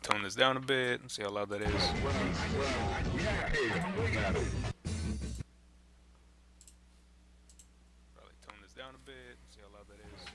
Tone this down a bit. Let's see how loud that is. Probably tone this down a bit. See how loud that is.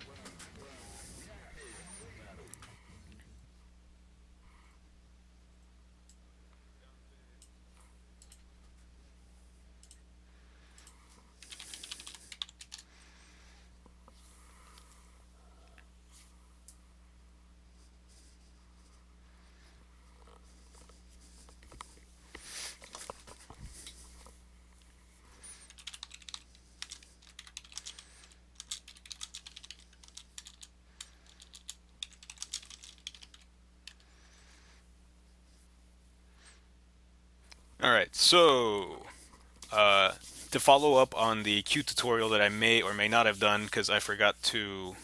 All right, so uh, to follow up on the Q tutorial that I may or may not have done because I forgot to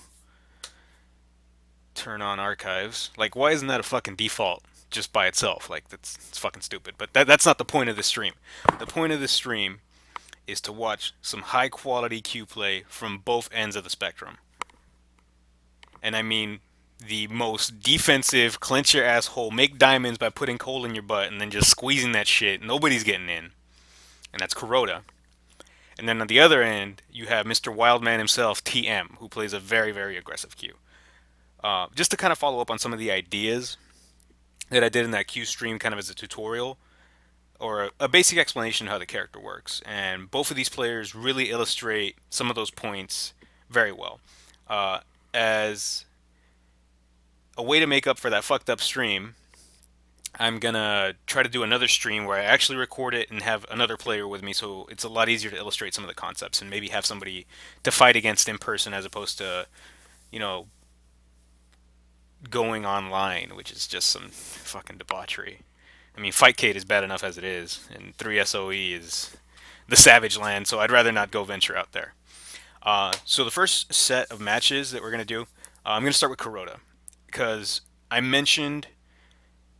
turn on archives. Like, why isn't that a fucking default just by itself? Like, it's fucking stupid. But that's not the point of the stream. The point of the stream is to watch some high quality Q play from both ends of the spectrum. And I mean the most defensive, clench your asshole, make diamonds by putting coal in your butt and then just squeezing that shit. Nobody's getting in. And that's Kuroda. And then on the other end, you have Mr. Wildman himself, TM, who plays a very, very aggressive Q. Just to kind of follow up on some of the ideas that I did in that Q stream, kind of as a tutorial or a basic explanation of how the character works. And both of these players really illustrate some of those points very well. As a way to make up for that fucked up stream, I'm gonna try to do another stream where I actually record it and have another player with me, so it's a lot easier to illustrate some of the concepts and maybe have somebody to fight against in person as opposed to, you know, going online, which is just some fucking debauchery. I mean, Fightcade is bad enough as it is, and 3SOE is the savage land, so I'd rather not go venture out there. So the first set of matches that we're gonna do, I'm gonna start with Corota because I mentioned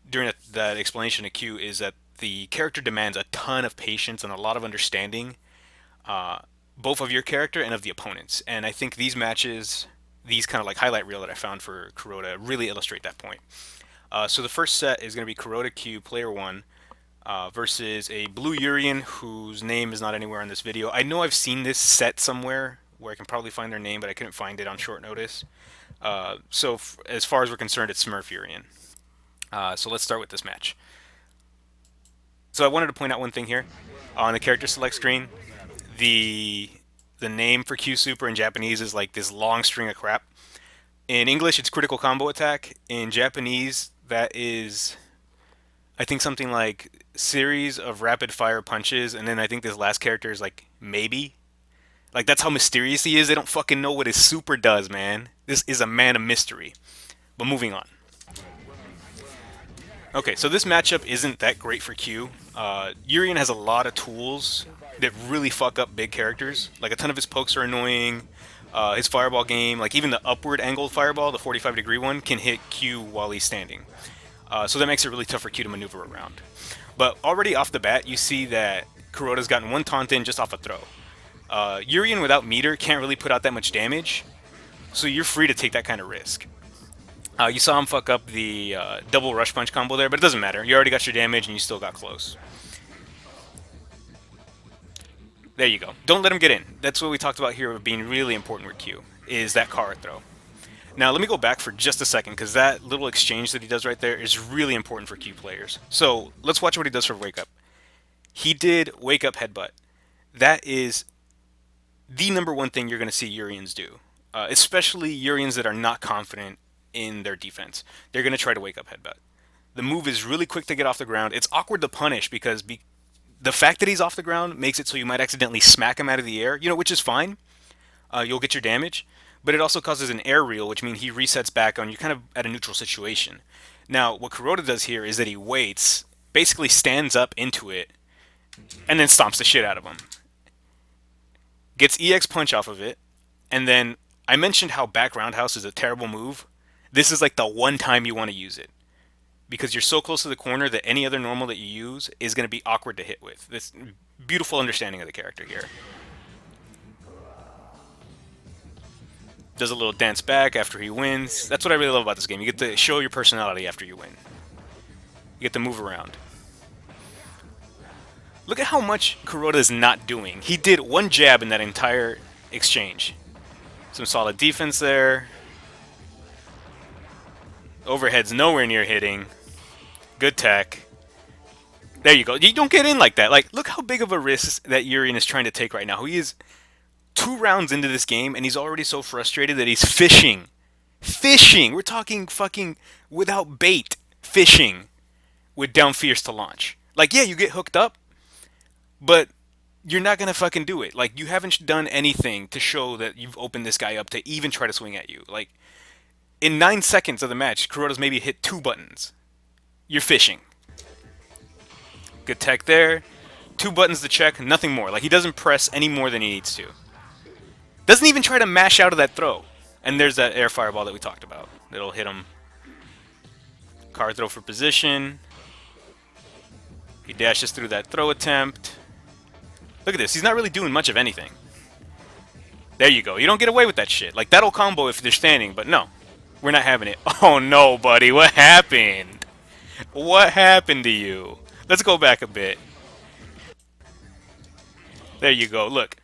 during that explanation of Q is that the character demands a ton of patience and a lot of understanding, uh, both of your character and of the opponents. And I think these matches, these kind of like highlight reel that I found for Kuroda, really illustrate that point. So the first set is going to be Kuroda Q Player 1 versus a blue Urian whose name is not anywhere in this video. I know I've seen this set somewhere where I can probably find their name, but I couldn't find it on short notice. As far as we're concerned, it's Smurf Urian. So let's start with this match. So I wanted to point out one thing here on the character select screen. The the name for Q Super in Japanese is like this long string of crap. In English, it's critical combo attack. In Japanese, that is I think something like series of rapid fire punches, and then I think this last character is like maybe. Like that's how mysterious he is. They don't fucking know what his super does, man. This is a man of mystery. But moving on. Okay, so this matchup isn't that great for Q. Urian has a lot of tools that really fuck up big characters. Like a ton of his pokes are annoying. His fireball game, like even the upward angled fireball, the 45-degree one, can hit Q while he's standing. So that makes it really tough for Q to maneuver around. But already off the bat, you see that Kuroda's gotten one taunt in just off a throw. Urian without meter can't really put out that much damage, so you're free to take that kind of risk. You saw him fuck up the double rush punch combo there, but it doesn't matter. You already got your damage and you still got close. There you go. Don't let him get in. That's what we talked about here of being really important with Q, is that Kara throw. Now let me go back for just a second, because that little exchange that he does right there is really important for Q players. So let's watch what he does for Wake Up. He did Wake Up Headbutt. That is the number one thing you're going to see Urians do, especially Urians that are not confident in their defense. They're going to try to Wake Up Headbutt. The move is really quick to get off the ground. It's awkward to punish because the fact that he's off the ground makes it so you might accidentally smack him out of the air, which is fine. You'll get your damage, but it also causes an air reel, which means he resets back on you kind of at a neutral situation. Now, what Corota does here is that he waits, basically stands up into it, and then stomps the shit out of him. Gets EX punch off of it, and then I mentioned how back roundhouse is a terrible move. This is like the one time you want to use it, because you're so close to the corner that any other normal that you use is going to be awkward to hit with. This beautiful understanding of the character here. Does a little dance back after he wins. That's what I really love about this game. You get to show your personality after you win. You get to move around. Look at how much Kuroda is not doing. He did one jab in that entire exchange. Some solid defense there. Overhead's nowhere near hitting. Good tech. There you go. You don't get in like that. Like, look how big of a risk that Urian is trying to take right now. He is 2 rounds into this game, and he's already so frustrated that he's fishing. Fishing! We're talking fucking without bait. Fishing with down fierce to launch. Like, yeah, you get hooked up, but you're not gonna fucking do it. Like, you haven't done anything to show that you've opened this guy up to even try to swing at you. Like, in 9 seconds of the match, Kuroda's maybe hit 2 buttons. You're fishing. Good tech there. 2 buttons to check, nothing more. Like, he doesn't press any more than he needs to. Doesn't even try to mash out of that throw. And there's that air fireball that we talked about. It'll hit him. Card throw for position. He dashes through that throw attempt. Look at this. He's not really doing much of anything. There you go. You don't get away with that shit. Like, that'll combo if they're standing, but no. We're not having it. Oh, no, buddy. What happened? What happened to you? Let's go back a bit. There you go. Look.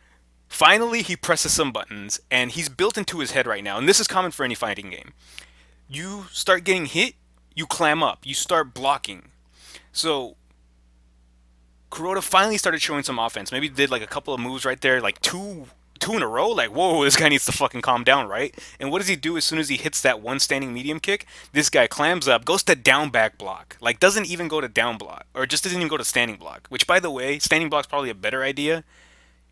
Finally, he presses some buttons, and he's built into his head right now. And this is common for any fighting game. You start getting hit, you clam up. You start blocking. So, Corota finally started showing some offense. Maybe did like a couple of moves right there, like two in a row. Like, whoa, this guy needs to fucking calm down, right? And what does he do as soon as he hits that one standing medium kick? This guy clams up, goes to down back block. Like, doesn't even go to down block, or just doesn't even go to standing block. Which, by the way, standing block's probably a better idea.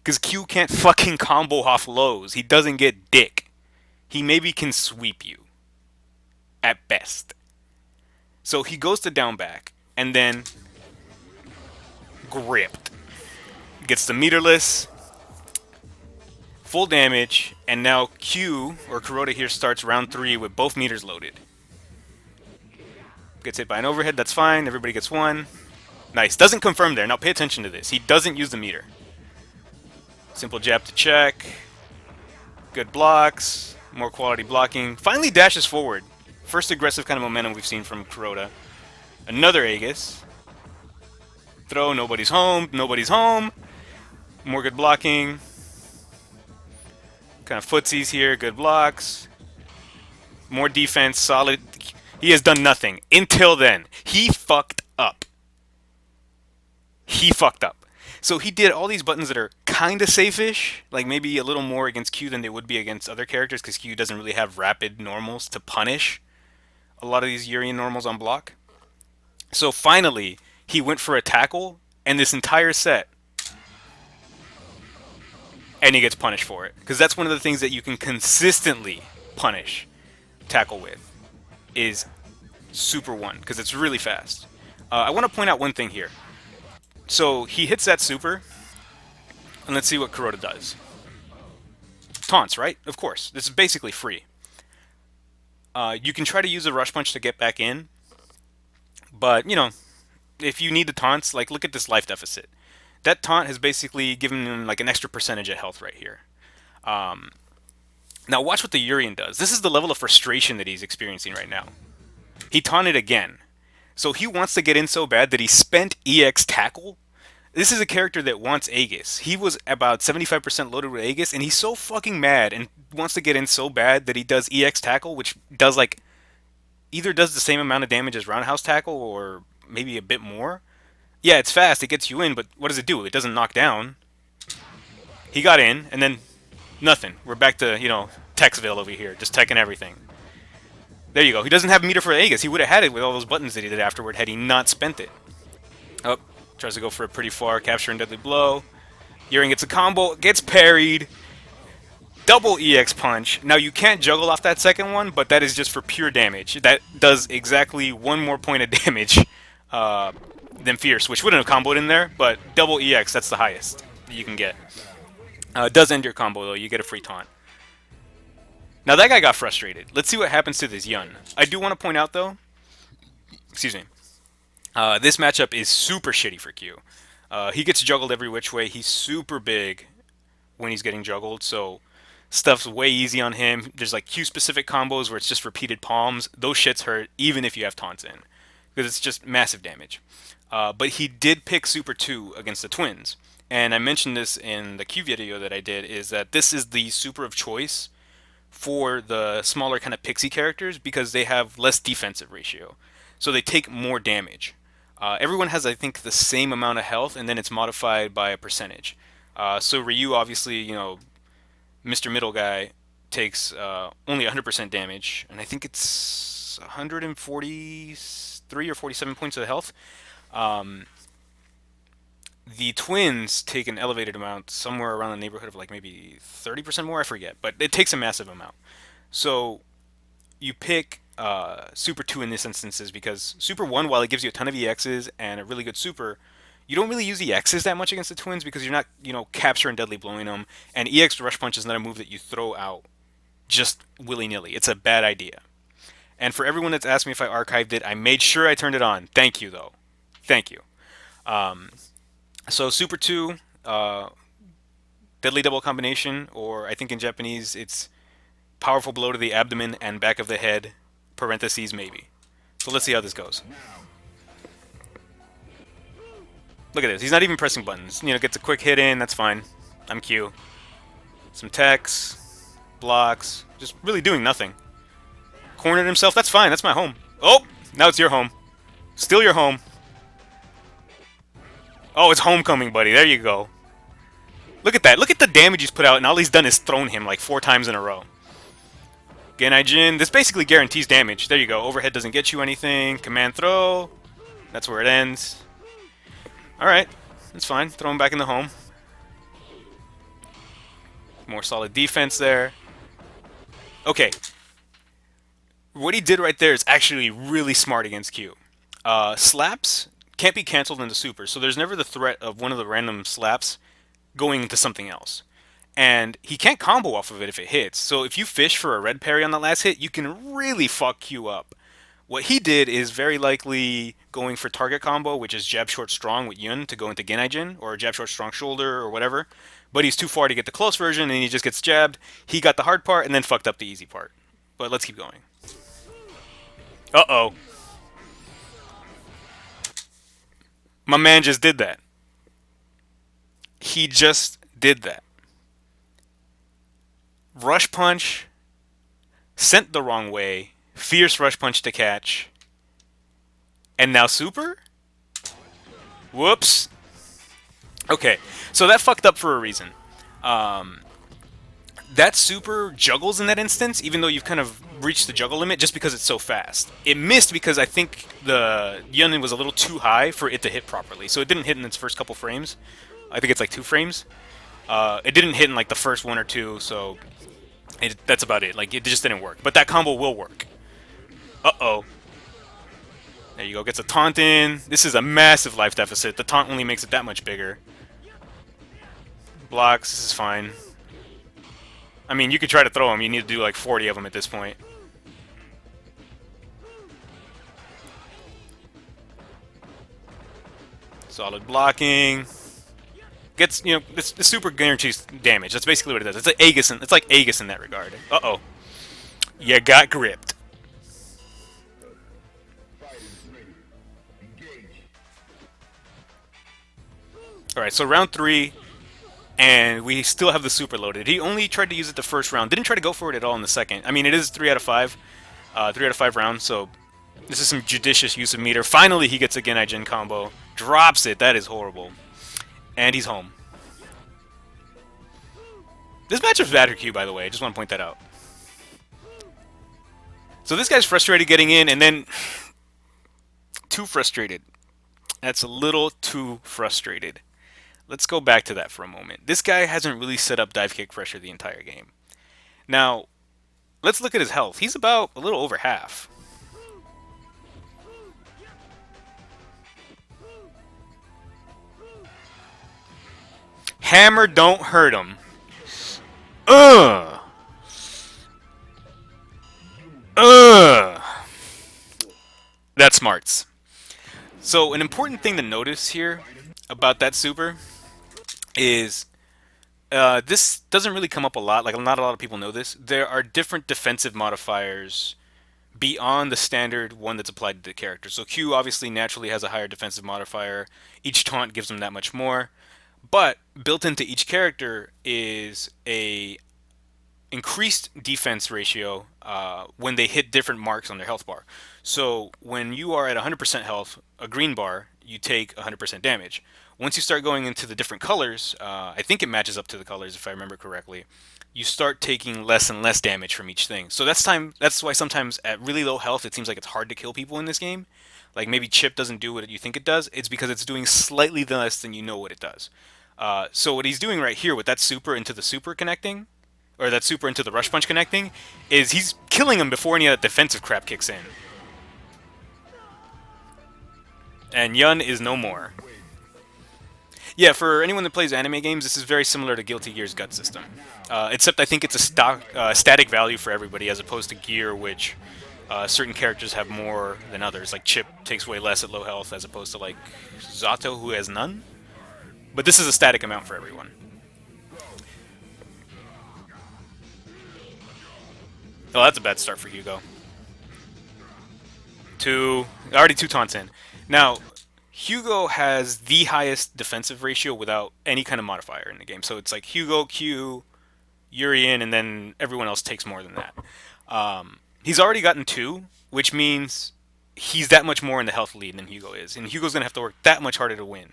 Because Q can't fucking combo off lows. He doesn't get dick. He maybe can sweep you. At best. So he goes to down back. And then gripped. Gets the meterless. Full damage. And now Q, or Corota here, starts round 3 with both meters loaded. Gets hit by an overhead. That's fine. Everybody gets 1. Nice. Doesn't confirm there. Now pay attention to this. He doesn't use the meter. Simple jab to check. Good blocks. More quality blocking. Finally dashes forward. First aggressive kind of momentum we've seen from Corota. Another Aegis. Throw. Nobody's home. Nobody's home. More good blocking. Kind of footsies here. Good blocks. More defense. Solid. He has done nothing. Until then. He fucked up. He fucked up. So he did all these buttons that are kind of safe-ish, like maybe a little more against Q than they would be against other characters, because Q doesn't really have rapid normals to punish a lot of these Urian normals on block. So finally, he went for a tackle, and this entire set, and he gets punished for it. Because that's one of the things that you can consistently punish tackle with, is Super 1, because it's really fast. I want to point out one thing here. So he hits that super, and let's see what Corota does. Taunts, right? Of course. This is basically free. You can try to use a rush punch to get back in, but, you know, if you need the taunts, like, look at this life deficit. That taunt has basically given him, like, an extra percentage of health right here. Now watch what the Urian does. This is the level of frustration that he's experiencing right now. He taunted again. So he wants to get in so bad that he spent EX tackle. This is a character that wants Aegis. He was about 75% loaded with Aegis, and he's so fucking mad and wants to get in so bad that he does EX tackle, which does like either does the same amount of damage as roundhouse tackle or maybe a bit more. Yeah, it's fast, it gets you in, but what does it do? It doesn't knock down. He got in, and then nothing. We're back to, you know, Techsville over here, just teching everything. There you go. He doesn't have a meter for Aegis. He would have had it with all those buttons that he did afterward had he not spent it. Oh, tries to go for it pretty far. Capture and deadly blow. Urian gets a combo. Gets parried. Double EX punch. Now, you can't juggle off that second one, but that is just for pure damage. That does exactly 1 more point of damage than Fierce, which wouldn't have comboed in there, but double EX, that's the highest that you can get. It does end your combo, though. You get a free taunt. Now that guy got frustrated. Let's see what happens to this Yun. I do want to point out though, excuse me, this matchup is super shitty for Q. He gets juggled every which way. He's super big when he's getting juggled, so stuff's way easy on him. There's like Q specific combos where it's just repeated palms. Those shits hurt even if you have taunts in. because it's just massive damage. But he did pick Super 2 against the Twins. And I mentioned this in the Q video that I did, is that this is the super of choice for the smaller kind of pixie characters because they have less defensive ratio. So they take more damage. Everyone has, I think, the same amount of health, and then it's modified by a percentage. So Ryu, obviously, Mr. Middle Guy, takes only 100% damage, and I think it's 143 or 47 points of health. Um, the twins take an elevated amount, somewhere around the neighborhood of like maybe 30% more. I forget, but it takes a massive amount. So you pick Super 2 in this instances because Super 1, while it gives you a ton of EXs and a really good super, you don't really use EXs that much against the twins because you're not, capture and deadly blowing them. And EX Rush Punch is not a move that you throw out just willy nilly. It's a bad idea. And for everyone that's asked me if I archived it, I made sure I turned it on. Thank you, though. Thank you. Um, so Super 2, Deadly Double Combination, or I think in Japanese it's Powerful Blow to the Abdomen and Back of the Head, parentheses maybe. So let's see how this goes. Look at this. He's not even pressing buttons. Gets a quick hit in. That's fine. I'm Q. Some techs, blocks, just really doing nothing. Cornered himself. That's fine. That's my home. Oh, now it's your home. Still your home. Oh, it's homecoming, buddy. There you go. Look at that. Look at the damage he's put out, and all he's done is thrown him like 4 times in a row. Genai Jin. This basically guarantees damage. There you go. Overhead doesn't get you anything. Command throw. That's where it ends. Alright. That's fine. Throw him back in the home. More solid defense there. Okay. What he did right there is actually really smart against Q. Slaps can't be canceled into super, so there's never the threat of one of the random slaps going into something else. And he can't combo off of it if it hits. So if you fish for a red parry on that last hit, you can really fuck Q up. What he did is very likely going for target combo, which is jab short strong with Yun to go into Genai Jin, or jab short strong shoulder, or whatever. But he's too far to get the close version, and he just gets jabbed. He got the hard part, and then fucked up the easy part. But let's keep going. Uh-oh. My man just did that. He just did that. Rush punch, sent the wrong way, fierce rush punch to catch, and now super? Whoops. Okay, so that fucked up for a reason. That super juggles in that instance, even though you've kind of reached the juggle limit just because it's so fast. It missed because I think the Yunin was a little too high for it to hit properly, so it didn't hit in its first couple frames. I think it's like 2 frames. It didn't hit in like the first 1 or 2, so that's about it. Like, it just didn't work. But that combo will work. Uh-oh. There you go. Gets a taunt in. This is a massive life deficit. The taunt only makes it that much bigger. Blocks. This is fine. I mean, you could try to throw them. You need to do like 40 of them at this point. Solid blocking. Gets, this super guarantees damage. That's basically what it does. It's like Aegis in that regard. Uh-oh. You got gripped. Alright, so round 3, and we still have the super loaded. He only tried to use it the first round. Didn't try to go for it at all in the second. I mean, it is 3 out of 5. 3 out of 5 rounds, so this is some judicious use of meter. Finally, he gets a Genai Jin combo. Drops it. That is horrible. And he's home. This matchup's bad for Q, by the way. I just want to point that out. So this guy's frustrated getting in, and then too frustrated. That's a little too frustrated. Let's go back to that for a moment. This guy hasn't really set up dive kick pressure the entire game. Now, let's look at his health. He's about a little over half. Hammer don't hurt him. Ugh. Ugh. That's smarts. So an important thing to notice here about that super is this doesn't really come up a lot. Like, not a lot of people know this. There are different defensive modifiers beyond the standard one that's applied to the character. So Q obviously naturally has a higher defensive modifier. Each taunt gives them that much more. But built into each character is a increased defense ratio when they hit different marks on their health bar. So when you are at 100% health, a green bar, you take 100% damage. Once you start going into the different colors, I think it matches up to the colors if I remember correctly. You start taking less and less damage from each thing. So that's why sometimes at really low health it seems like it's hard to kill people in this game. Like maybe Chip doesn't do what you think it does. It's because it's doing slightly less than you know what it does. So what he's doing right here with that super into the super connecting, or that super into the rush punch connecting, is he's killing him before any of that defensive crap kicks in. And Yun is no more. Yeah, for anyone that plays anime games, this is very similar to Guilty Gear's gut system. Except I think it's a static value for everybody, as opposed to Gear, which certain characters have more than others. Like Chip takes way less at low health, as opposed to like Zato, who has none. But this is a static amount for everyone. Oh, that's a bad start for Hugo. Already two taunts in. Now, Hugo has the highest defensive ratio without any kind of modifier in the game. So it's like Hugo, Q, Urian, and then everyone else takes more than that. He's already gotten two, which means he's that much more in the health lead than Hugo is. And Hugo's going to have to work that much harder to win.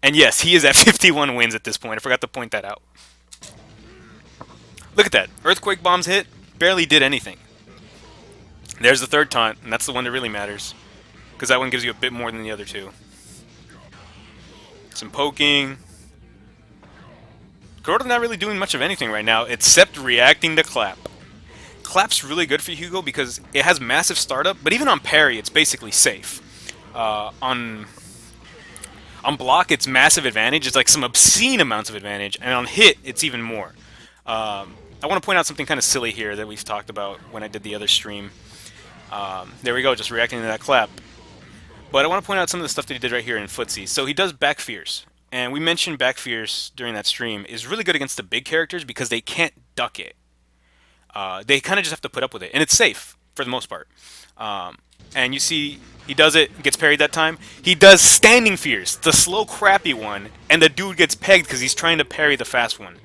And yes, he is at 51 wins at this point. I forgot to point that out. Look at that. Earthquake bombs hit, barely did anything. There's the third taunt, and that's the one that really matters. Because that one gives you a bit more than the other two. Some poking. Corota's not really doing much of anything right now, except reacting to Clap. Clap's really good for Hugo because it has massive startup, but even on parry, it's basically safe. On block, it's massive advantage. It's like some obscene amounts of advantage, and on hit, it's even more. I want to point out something kind of silly here that we've talked about when I did the other stream. There we go, just reacting to that Clap. But I want to point out some of the stuff that he did right here in Footsie. So he does back fierce. And we mentioned back fierce during that stream is really good against the big characters because they can't duck it. They kind of just have to put up with it. And it's safe for the most part. And you see he does it, gets parried that time. He does standing fierce, the slow crappy one, and the dude gets pegged because he's trying to parry the fast one.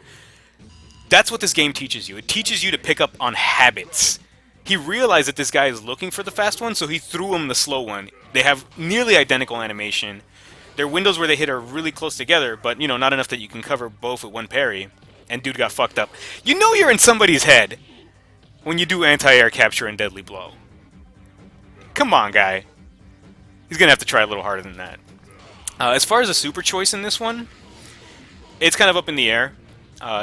That's what this game teaches you. It teaches you to pick up on habits. He realized that this guy is looking for the fast one, so he threw him the slow one. They have nearly identical animation. Their windows where they hit are really close together, but, you know, not enough that you can cover both with one parry. And dude got fucked up. You know you're in somebody's head when you do anti-air capture and deadly blow. Come on, guy. He's going to have to try a little harder than that. As far as a super choice in this one, it's kind of up in the air.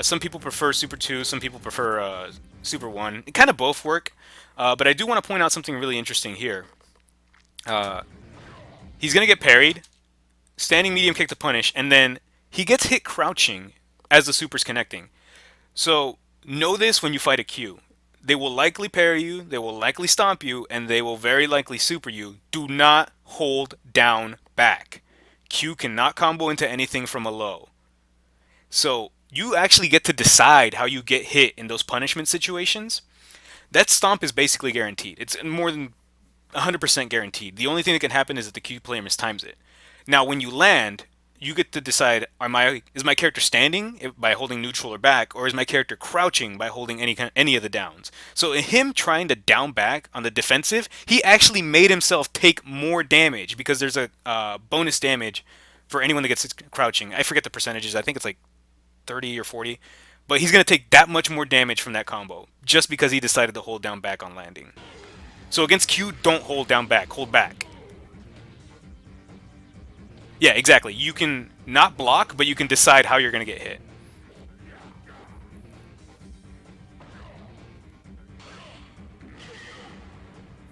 Some people prefer Super 2, some people prefer Super 1. It kind of both work. But I do want to point out something really interesting here. He's going to get parried, standing medium kick to punish, and then he gets hit crouching as the super's connecting. So know this when you fight a Q. They will likely parry you, they will likely stomp you, and they will very likely super you. Do not hold down back. Q cannot combo into anything from a low. So you actually get to decide how you get hit in those punishment situations. That stomp is basically guaranteed. It's more than 100% guaranteed. The only thing that can happen is that the Q player mistimes it. Now, when you land, you get to decide: is my character standing by holding neutral or back, or is my character crouching by holding any of the downs? So, in him trying to down back on the defensive, he actually made himself take more damage because there's a bonus damage for anyone that gets crouching. I forget the percentages. I think it's like 30 or 40. But he's going to take that much more damage from that combo just because he decided to hold down back on landing. So against Q, don't hold down back. Hold back. Yeah, exactly. You can not block, but you can decide how you're going to get hit.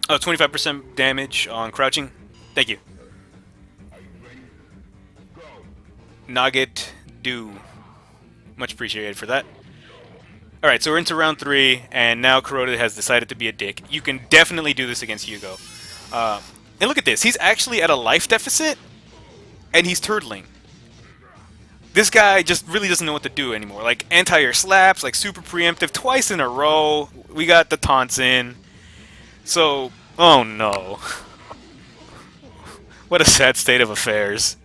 Oh, 25% damage on crouching. Thank you. Nugget do. Much appreciated for that. Alright, so we're into round 3, and now Corota has decided to be a dick. You can definitely do this against Hugo. And look at this. He's actually at a life deficit, and he's turtling. This guy just really doesn't know what to do anymore. Like, anti-air slaps, like super preemptive, twice in a row. We got the taunts in. So, oh no. What a sad state of affairs.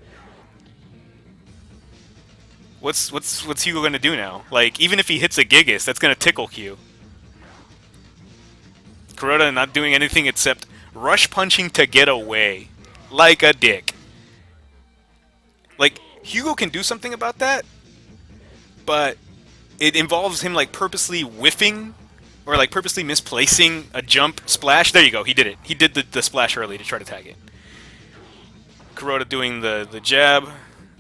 What's Hugo gonna do now? Like, even if he hits a Gigas, that's gonna tickle Q. Corota not doing anything except rush punching to get away. Like a dick. Like, Hugo can do something about that, but it involves him, like, purposely whiffing or, like, purposely misplacing a jump splash. There you go, he did it. He did the splash early to try to tag it. Corota doing the jab,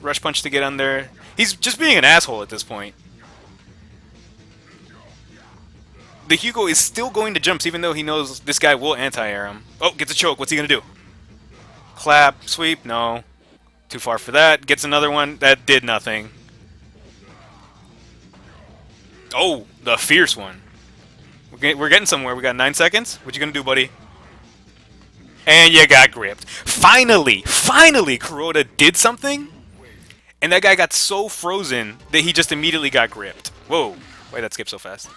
rush punch to get on there. He's just being an asshole at this point. The Hugo is still going to jumps even though he knows this guy will anti-air him. Oh, gets a choke. What's he going to do? Clap, sweep, no. Too far for that. Gets another one. That did nothing. Oh, the fierce one. We're getting somewhere. We got 9 seconds. What you going to do, buddy? And you got gripped. Finally, Kuroda did something. And that guy got so frozen that he just immediately got gripped. Whoa. Why did that skip so fast?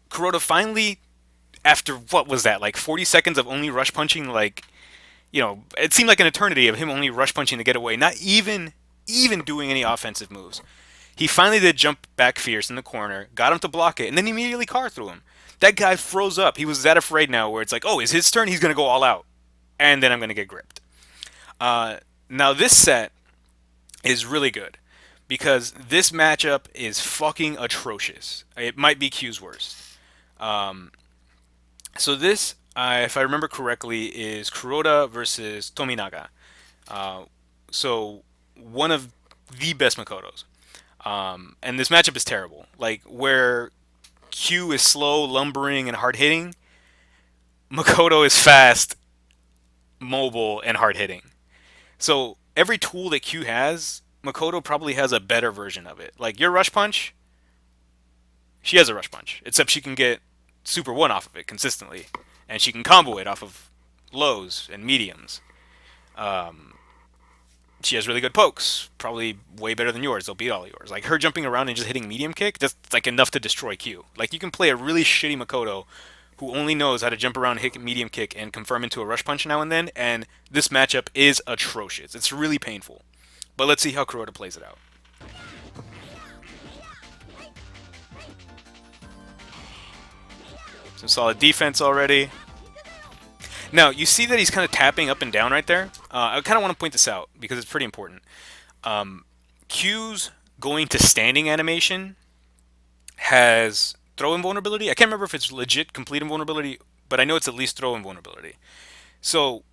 Corota finally, after, what was that, like 40 seconds of only rush punching, like, you know, it seemed like an eternity of him only rush punching to get away, not even doing any offensive moves. He finally did jump back fierce in the corner, got him to block it, and then immediately car through him. That guy froze up. He was that afraid now where it's like, oh, it's his turn, he's going to go all out. And then I'm going to get gripped. Now this set is really good because this matchup is fucking atrocious. It might be Q's worst. So this, if I remember correctly, is Kuroda versus Tominaga. So one of the best Makotos. And this matchup is terrible. Like, where Q is slow, lumbering, and hard-hitting, Makoto is fast, mobile, and hard-hitting. So every tool that Q has, Makoto probably has a better version of it. Like, your rush punch, she has a rush punch, except she can get Super 1 off of it consistently, and she can combo it off of lows and mediums. She has really good pokes, probably way better than yours. They'll beat all yours. Like, her jumping around and just hitting medium kick, that's like enough to destroy Q. Like, you can play a really shitty Makoto who only knows how to jump around, hit medium kick, and confirm into a rush punch now and then, and this matchup is atrocious. It's really painful. But let's see how Corota plays it out. Some solid defense already. Now, you see that he's kind of tapping up and down right there? I kind of want to point this out because it's pretty important. Q's going to standing animation has throw invulnerability. I can't remember if it's legit complete invulnerability, but I know it's at least throw invulnerability. So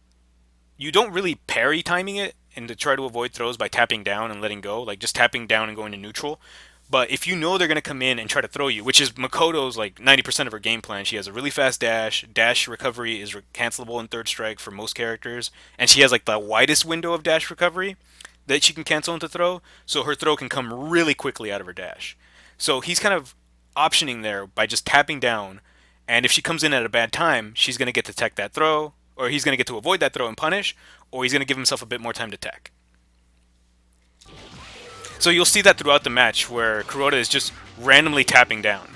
you don't really parry timing it and to try to avoid throws by tapping down and letting go, like just tapping down and going to neutral. But if you know they're going to come in and try to throw you, which is Makoto's like 90% of her game plan, she has a really fast dash. Dash recovery is cancelable in third strike for most characters. And she has like the widest window of dash recovery that she can cancel into throw. So her throw can come really quickly out of her dash. So he's kind of optioning there by just tapping down. And if she comes in at a bad time, she's going to get to tech that throw. Or he's going to get to avoid that throw and punish. Or he's going to give himself a bit more time to tech. So you'll see that throughout the match where Corota is just randomly tapping down.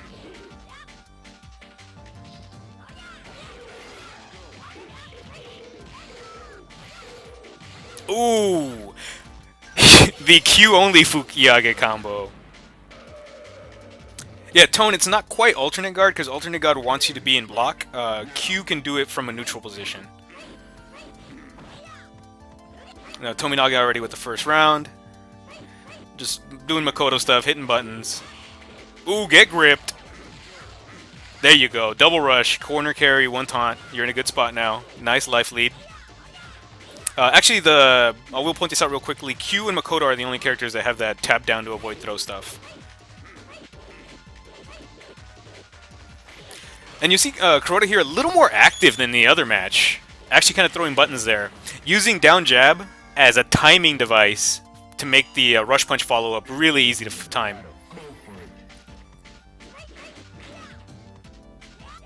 Ooh! The Q-only Fukiyage combo. Yeah, Tone, it's not quite alternate guard because alternate guard wants you to be in block. Q can do it from a neutral position. Now, Tominaga already with the first round. Just doing Makoto stuff, hitting buttons. Ooh, get gripped. There you go. Double rush, corner carry, one taunt. You're in a good spot now. Nice life lead. Actually, I will point this out real quickly. Q and Makoto are the only characters that have that tap down to avoid throw stuff. And you see Corota here a little more active than the other match. Actually kind of throwing buttons there. Using down jab as a timing device to make the rush punch follow-up really easy to time.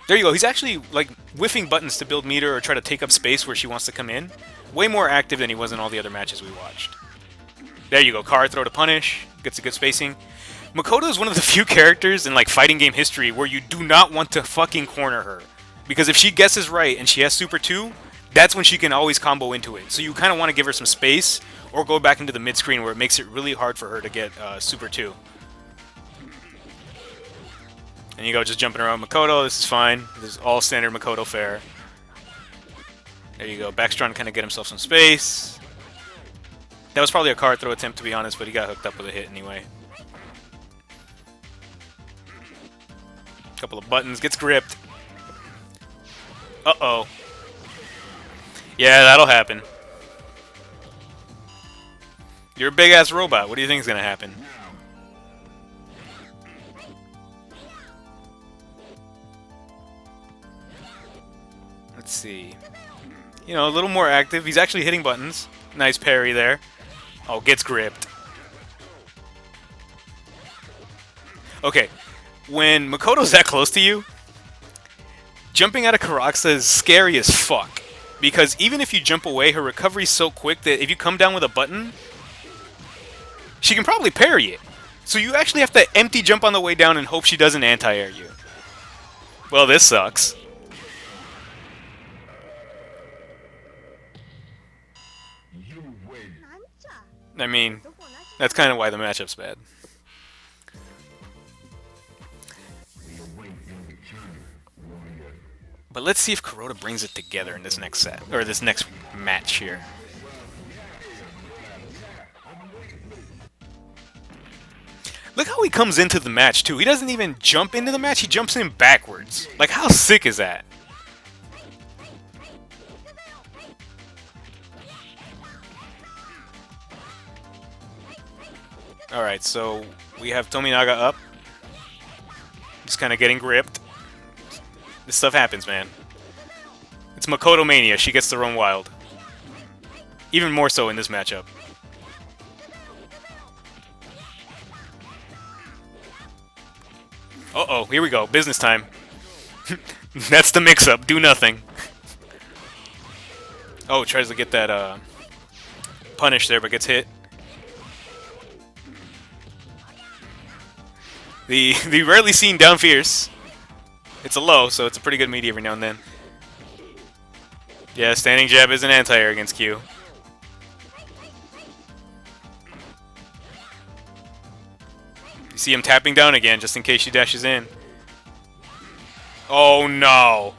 There you go. He's actually like whiffing buttons to build meter or try to take up space where she wants to come in. Way more active than he was in all the other matches we watched. There you go. Card throw to punish. Gets a good spacing. Makoto is one of the few characters in like fighting game history where you do not want to fucking corner her. Because if she guesses right and she has Super 2, that's when she can always combo into it. So you kind of want to give her some space or go back into the mid-screen where it makes it really hard for her to get Super 2. And you go just jumping around Makoto. This is fine. This is all standard Makoto fare. There you go. Back's trying to kind of get himself some space. That was probably a card throw attempt, to be honest, but he got hooked up with a hit anyway. Couple of buttons. Gets gripped. Uh-oh. Yeah, that'll happen. You're a big-ass robot. What do you think is going to happen? Let's see. You know, a little more active. He's actually hitting buttons. Nice parry there. Oh, gets gripped. Okay. When Makoto's that close to you, jumping out of Kuroda is scary as fuck. Because even if you jump away, her recovery's so quick that if you come down with a button, she can probably parry it. So you actually have to empty jump on the way down and hope she doesn't anti-air you. Well, this sucks. I mean, that's kind of why the matchup's bad. But let's see if Corota brings it together in this next set, or this next match here. Look how he comes into the match, too. He doesn't even jump into the match, he jumps in backwards. Like, how sick is that? Alright, so we have Tominaga up. Just kind of getting gripped. This stuff happens, man. It's Makoto Mania. She gets to run wild. Even more so in this matchup. Uh-oh, here we go. Business time. That's the mix-up. Do nothing. Oh, tries to get that punish there, but gets hit. The rarely seen down fierce. It's a low, so it's a pretty good meaty every now and then. Yeah, standing jab is an anti-air against Q. You see him tapping down again, just in case she dashes in. Oh no!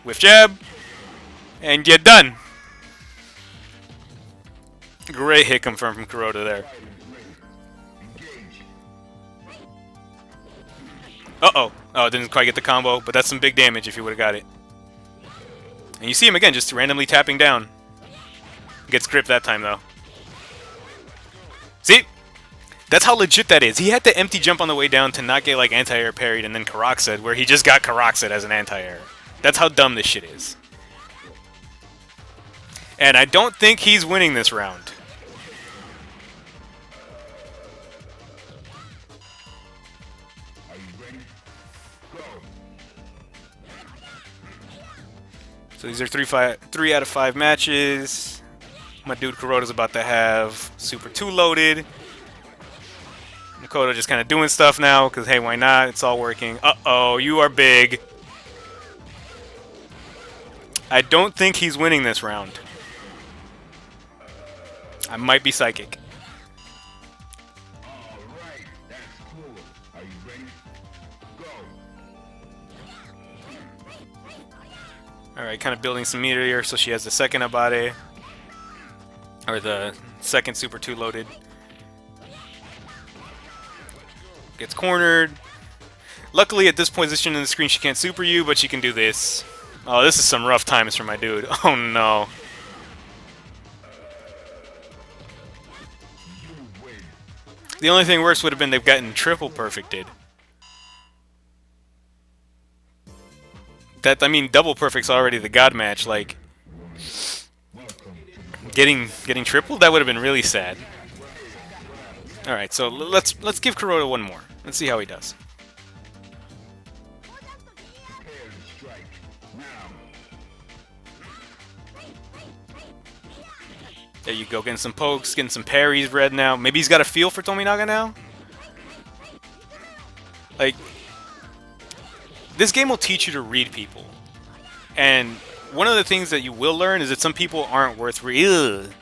Whiff jab, and you're done. Great hit confirmed from Kuroda there. Uh-oh. Oh, didn't quite get the combo, but that's some big damage if you would have got it. And you see him again, just randomly tapping down. Gets gripped that time, though. See? That's how legit that is. He had to empty jump on the way down to not get, like, anti-air parried and then Kuroda, where he just got Kuroda as an anti-air. That's how dumb this shit is. And I don't think he's winning this round. So these are three out of 5 matches. My dude Kuroda's about to have Super 2 loaded. Makoto just kind of doing stuff now, because hey, why not? It's all working. Uh-oh, you are big. I don't think he's winning this round. I might be psychic. Alright, kind of building some meter here, so she has the second Abade. Or the second Super 2 loaded. Gets cornered. Luckily, at this position in the screen, she can't super you, but she can do this. Oh, this is some rough times for my dude. Oh, no. The only thing worse would have been they've gotten triple perfected. That, I mean, double perfect's already the god match. Like, getting triple, that would have been really sad. All right, so let's give Corota one more. Let's see how he does. There you go, getting some pokes, getting some parries red now. Maybe he's got a feel for Tominaga now? Like, This game will teach you to read people. And one of the things that you will learn is that some people aren't worth reading.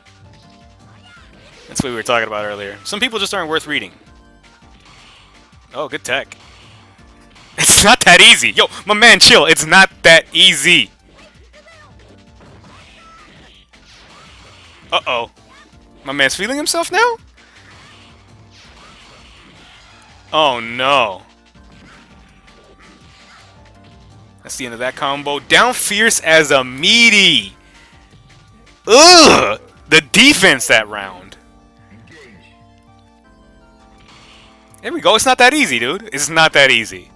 That's what we were talking about earlier. Some people just aren't worth reading. Oh, good tech. It's not that easy. Yo, my man, chill. It's not that easy. Uh-oh. My man's feeling himself now? Oh, no. That's the end of that combo. Down fierce as a meaty. Ugh! The defense that round. There we go. It's not that easy, dude. It's not that easy.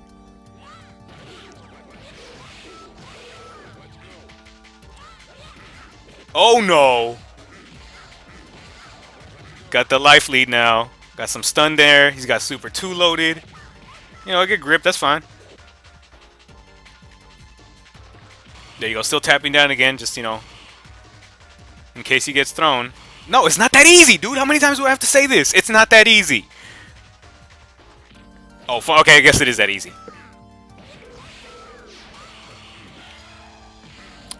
Oh, no. Got the life lead now. Got some stun there. He's got super 2 loaded. You know, a good grip. That's fine. There you go. Still tapping down again. Just, you know, in case he gets thrown. No, it's not that easy, dude. How many times do I have to say this? It's not that easy. Oh, okay. I guess it is that easy.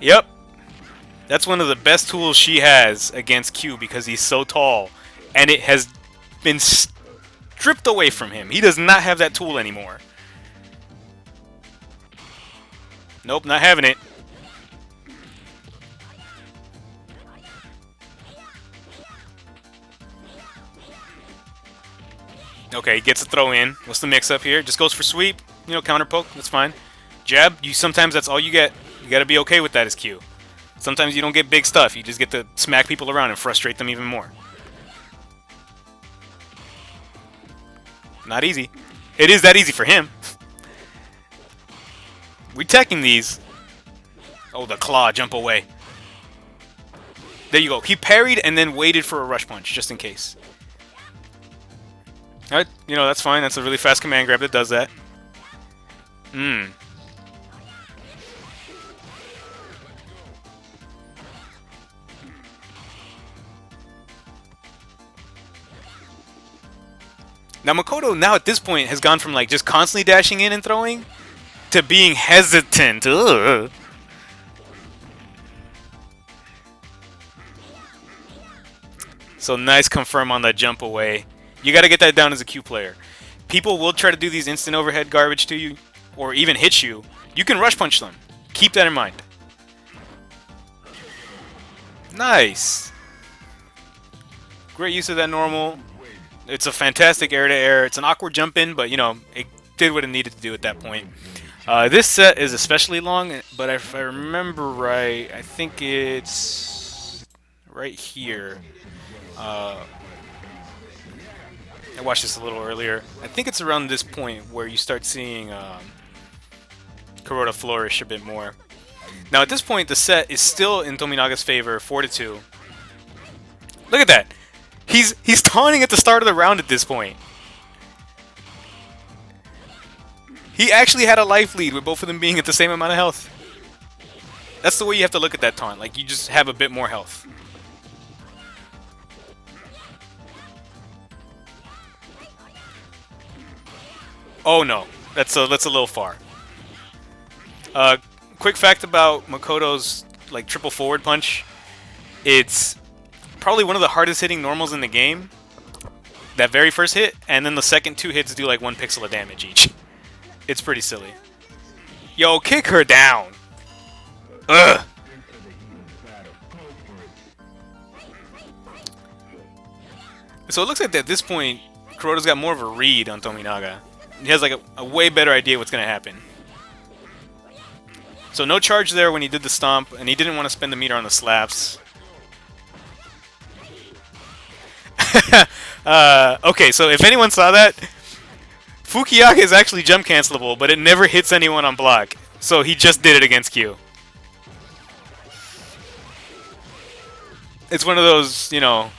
Yep. That's one of the best tools she has against Q because he's so tall. And it has been stripped away from him. He does not have that tool anymore. Nope, not having it. Okay, gets a throw in. What's the mix up here? Just goes for sweep. You know, counter poke. That's fine. Jab. Sometimes that's all you get. You gotta be okay with that as Q. Sometimes you don't get big stuff. You just get to smack people around and frustrate them even more. Not easy. It is that easy for him. We teching these. Oh, the claw. Jump away. There you go. He parried and then waited for a rush punch, just in case. Alright, you know, that's fine. That's a really fast command grab that does that. Now, Makoto, now at this point, has gone from, like, just constantly dashing in and throwing to being hesitant. Ugh. So, nice confirm on that jump away. You got to get that down as a Q player. People will try to do these instant overhead garbage to you, or even hit you. You can rush punch them. Keep that in mind. Nice. Great use of that normal. It's a fantastic air-to-air. It's an awkward jump in, but, you know, it did what it needed to do at that point. This set is especially long, but if I remember right, I think it's right here. I watched this a little earlier. I think it's around this point where you start seeing Corota flourish a bit more. Now, at this point, the set is still in Tominaga's favor, 4-2. Look at that. He's taunting at the start of the round at this point. He actually had a life lead with both of them being at the same amount of health. That's the way you have to look at that taunt. Like, you just have a bit more health. Oh no, that's a little far. Quick fact about Makoto's like triple forward punch. It's probably one of the hardest hitting normals in the game. That very first hit, and then the second 2 hits do like 1 pixel of damage each. It's pretty silly. Yo, kick her down. Ugh. So it looks like at this point, Kuroda's got more of a read on Tominaga. He has like a way better idea what's going to happen. So no charge there when he did the stomp, and he didn't want to spend the meter on the slaps. Okay, so if anyone saw that, Fukiyaga is actually jump cancelable, but it never hits anyone on block. So he just did it against Q. It's one of those, you know,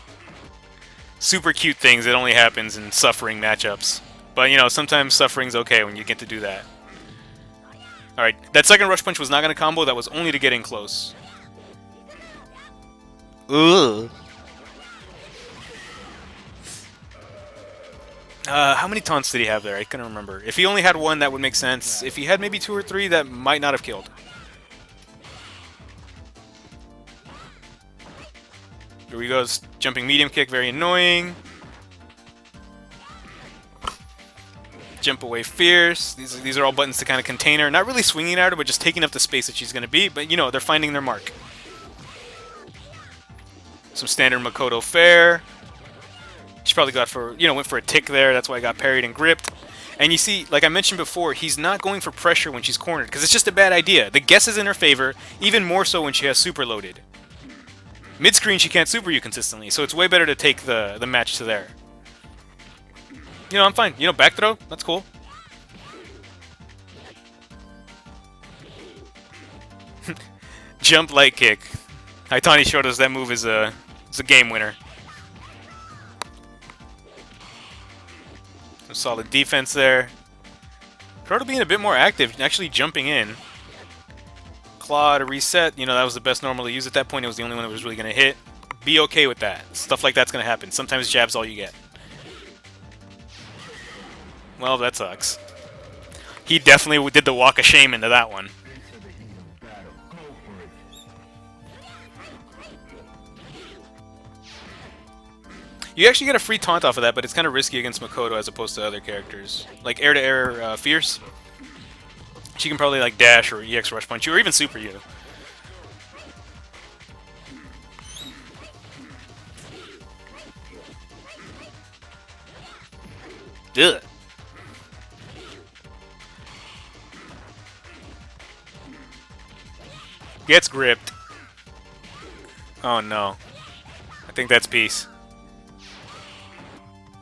super cute things that only happens in suffering matchups. But, you know, sometimes suffering's okay when you get to do that. Alright, that second rush punch was not going to combo, that was only to get in close. Ugh. How many taunts did he have there? I couldn't remember. If he only had one, that would make sense. If he had maybe two or three, that might not have killed. Here he goes. Jumping medium kick, very annoying. Jump away fierce. These are all buttons to kind of contain her. Not really swinging at her, but just taking up the space that she's going to be. But, you know, they're finding their mark. Some standard Makoto fare. She probably got for, you know, went for a tick there. That's why I got parried and gripped. And you see, like I mentioned before, he's not going for pressure when she's cornered, because it's just a bad idea. The guess is in her favor, even more so when she has super loaded. Mid-screen, she can't super you consistently, so it's way better to take the match to there. You know, I'm fine. You know, back throw, that's cool. Jump light kick. Haitani showed us that move is a game winner. Some solid defense there. Corota being a bit more active, actually jumping in. Claw to reset. You know, that was the best normal to use at that point. It was the only one that was really going to hit. Be okay with that. Stuff like that's going to happen. Sometimes jab's all you get. Well, that sucks. He definitely did the walk of shame into that one. You actually get a free taunt off of that, but it's kind of risky against Makoto as opposed to other characters. Like air-to-air Fierce. She can probably like dash or EX Rush Punch you, or even super you. Ugh. Gets gripped. Oh no. I think that's peace.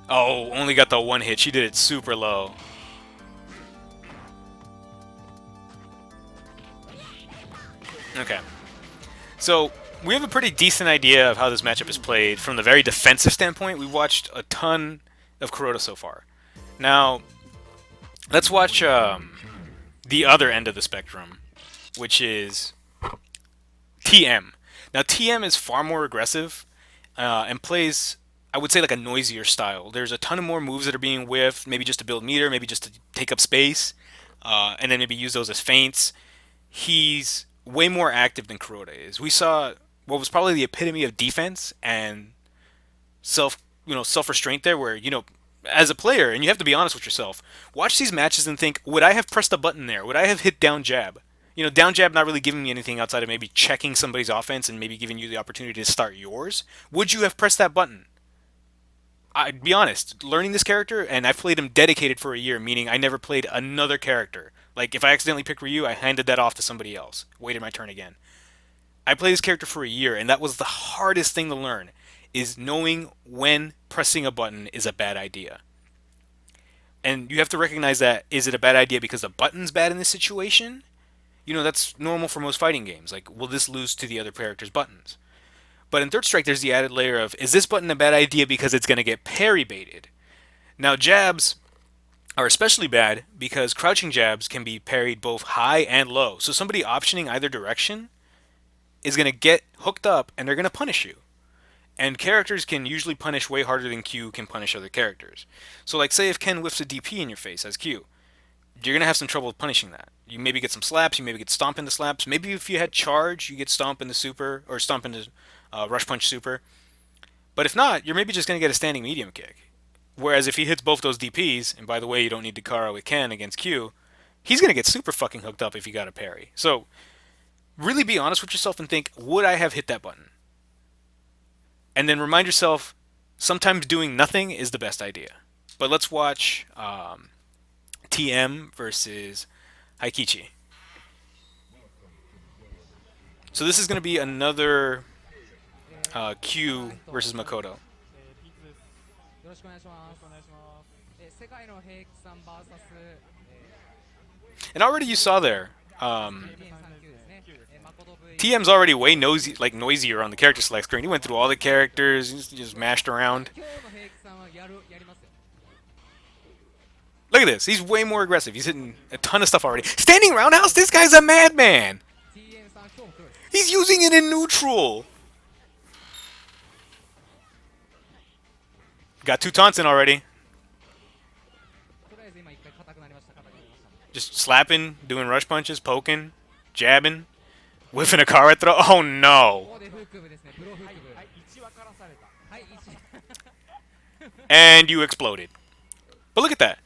Oh, only got the one hit. She did it super low. Okay. So, we have a pretty decent idea of how this matchup is played from the very defensive standpoint. We've watched a ton of Corota so far. Now, let's watch the other end of the spectrum, which is TM. Now, TM is far more aggressive and plays, I would say, like a noisier style. There's a ton of more moves that are being whiffed, maybe just to build meter, maybe just to take up space, and then maybe use those as feints. He's way more active than Kuroda is. We saw what was probably the epitome of defense and self restraint there, where as a player, and you have to be honest with yourself, watch these matches and think, would I have pressed a button there? Would I have hit down jab? Down jab not really giving me anything outside of maybe checking somebody's offense and maybe giving you the opportunity to start yours. Would you have pressed that button? I'd be honest, learning this character, and I've played him dedicated for a year, meaning I never played another character. Like, if I accidentally picked Ryu, I handed that off to somebody else. Waited my turn again. I played this character for a year, and that was the hardest thing to learn, is knowing when pressing a button is a bad idea. And you have to recognize that, is it a bad idea because the button's bad in this situation? That's normal for most fighting games. Like, will this lose to the other character's buttons? But in Third Strike, there's the added layer of, is this button a bad idea because it's going to get parry baited? Now, jabs are especially bad because crouching jabs can be parried both high and low. So somebody optioning either direction is going to get hooked up and they're going to punish you. And characters can usually punish way harder than Q can punish other characters. So like say if Ken whiffs a DP in your face as Q, you're going to have some trouble punishing that. You maybe get some slaps, you maybe get stomp into slaps. Maybe if you had charge, you get stomp into super, or stomp into rush punch super. But if not, you're maybe just going to get a standing medium kick. Whereas if he hits both those DPs, and by the way, you don't need to Kara with Ken against Q, he's going to get super fucking hooked up if you got a parry. So, really be honest with yourself and think, would I have hit that button? And then remind yourself, sometimes doing nothing is the best idea. But let's watch TM versus Haikichi. So this is going to be another Q versus Makoto. And already you saw there, TM's already way noisier on the character select screen. He went through all the characters, he just mashed around. Look at this, he's way more aggressive. He's hitting a ton of stuff already. Standing roundhouse, this guy's a madman! He's using it in neutral! Got two taunts in already. Just slapping, doing rush punches, poking, jabbing, whiffing a Kara throw. Oh no! And you exploded. But look at that.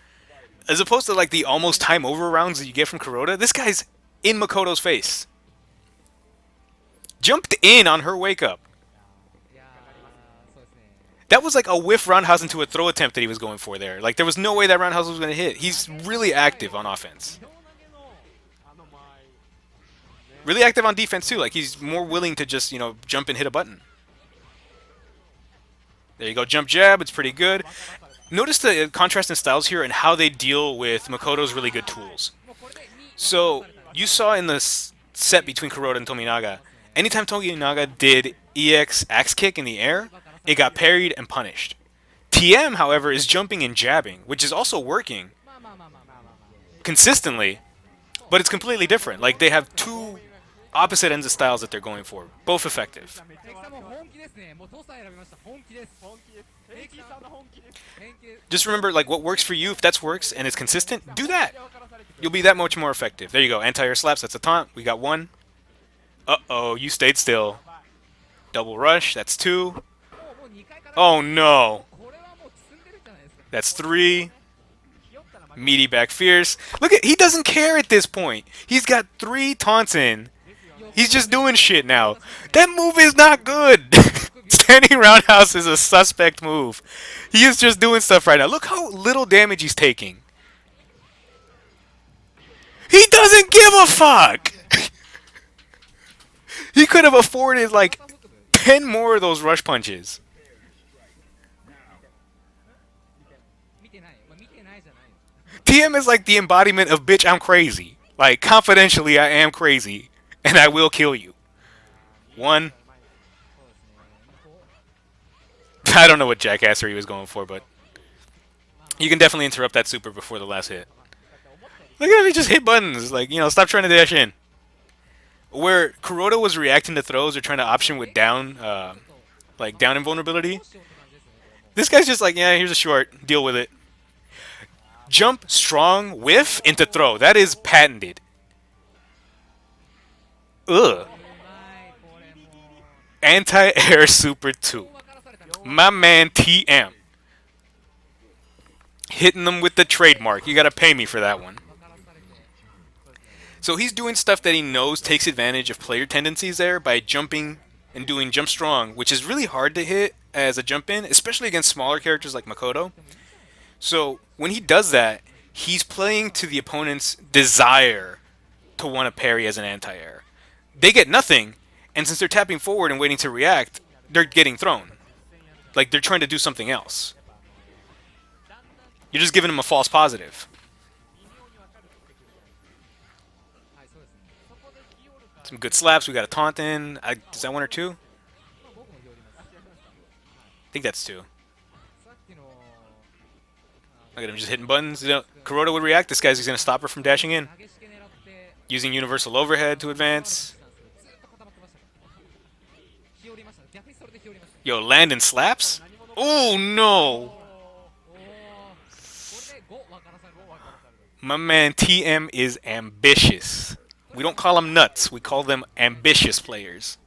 As opposed to like the almost time over rounds that you get from Kuroda, this guy's in Makoto's face. Jumped in on her wake up. That was like a whiff roundhouse into a throw attempt that he was going for there. Like there was no way that roundhouse was going to hit. He's really active on offense. Really active on defense too. Like he's more willing to just, jump and hit a button. There you go, jump jab. It's pretty good. Notice the contrast in styles here and how they deal with Makoto's really good tools. So you saw in the set between Corota and Tominaga, anytime Tominaga did EX axe kick in the air, it got parried and punished. TM, however, is jumping and jabbing, which is also working consistently, but it's completely different. Like they have two opposite ends of styles that they're going for, both effective. Just remember, like, what works for you, if that works and it's consistent, do that. You'll be that much more effective. There you go, anti-air slaps, that's a taunt. We got one. Uh-oh, you stayed still. Double rush, that's two. Oh no. That's three. Meaty back fierce. Look at, he doesn't care at this point. He's got three taunts in. He's just doing shit now. That move is not good. Standing roundhouse is a suspect move. He is just doing stuff right now. Look how little damage he's taking. He doesn't give a fuck. He could have afforded like 10 more of those rush punches. TM is like the embodiment of bitch, I'm crazy. Like, confidentially, I am crazy. And I will kill you. One. I don't know what jackassery he was going for, but you can definitely interrupt that super before the last hit. Look at him, he just hit buttons. Like, stop trying to dash in. Where Kuroda was reacting to throws or trying to option with down, like down invulnerability, this guy's just like, yeah, here's a short, deal with it. Jump, strong, whiff, into throw. That is patented. Ugh. Anti-air super 2. My man TM. Hitting them with the trademark. You gotta pay me for that one. So he's doing stuff that he knows takes advantage of player tendencies there by jumping and doing jump strong, which is really hard to hit as a jump in, especially against smaller characters like Makoto. So when he does that, he's playing to the opponent's desire to want to parry as an anti-air. They get nothing, and since they're tapping forward and waiting to react, they're getting thrown. Like they're trying to do something else. You're just giving them a false positive. Some good slaps. We got a taunt in. Is that one or two? I think that's two. Look at him just hitting buttons. Corota would react. This guy's going to stop her from dashing in. Using universal overhead to advance. Yo, landing slaps? Oh, no. My man TM is ambitious. We don't call them nuts. We call them ambitious players.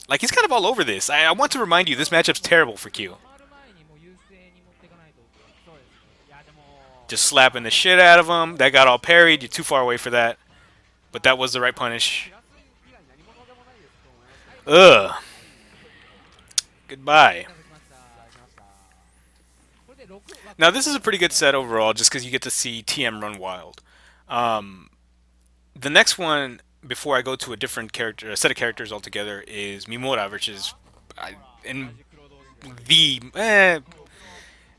Like, he's kind of all over this. I want to remind you, this matchup's terrible for Q. Just slapping the shit out of him. That got all parried. You're too far away for that. But that was the right punish. Ugh. Goodbye. Now, this is a pretty good set overall, just because you get to see TM run wild. The next one, before I go to a different character, a set of characters altogether, is Mimura, which is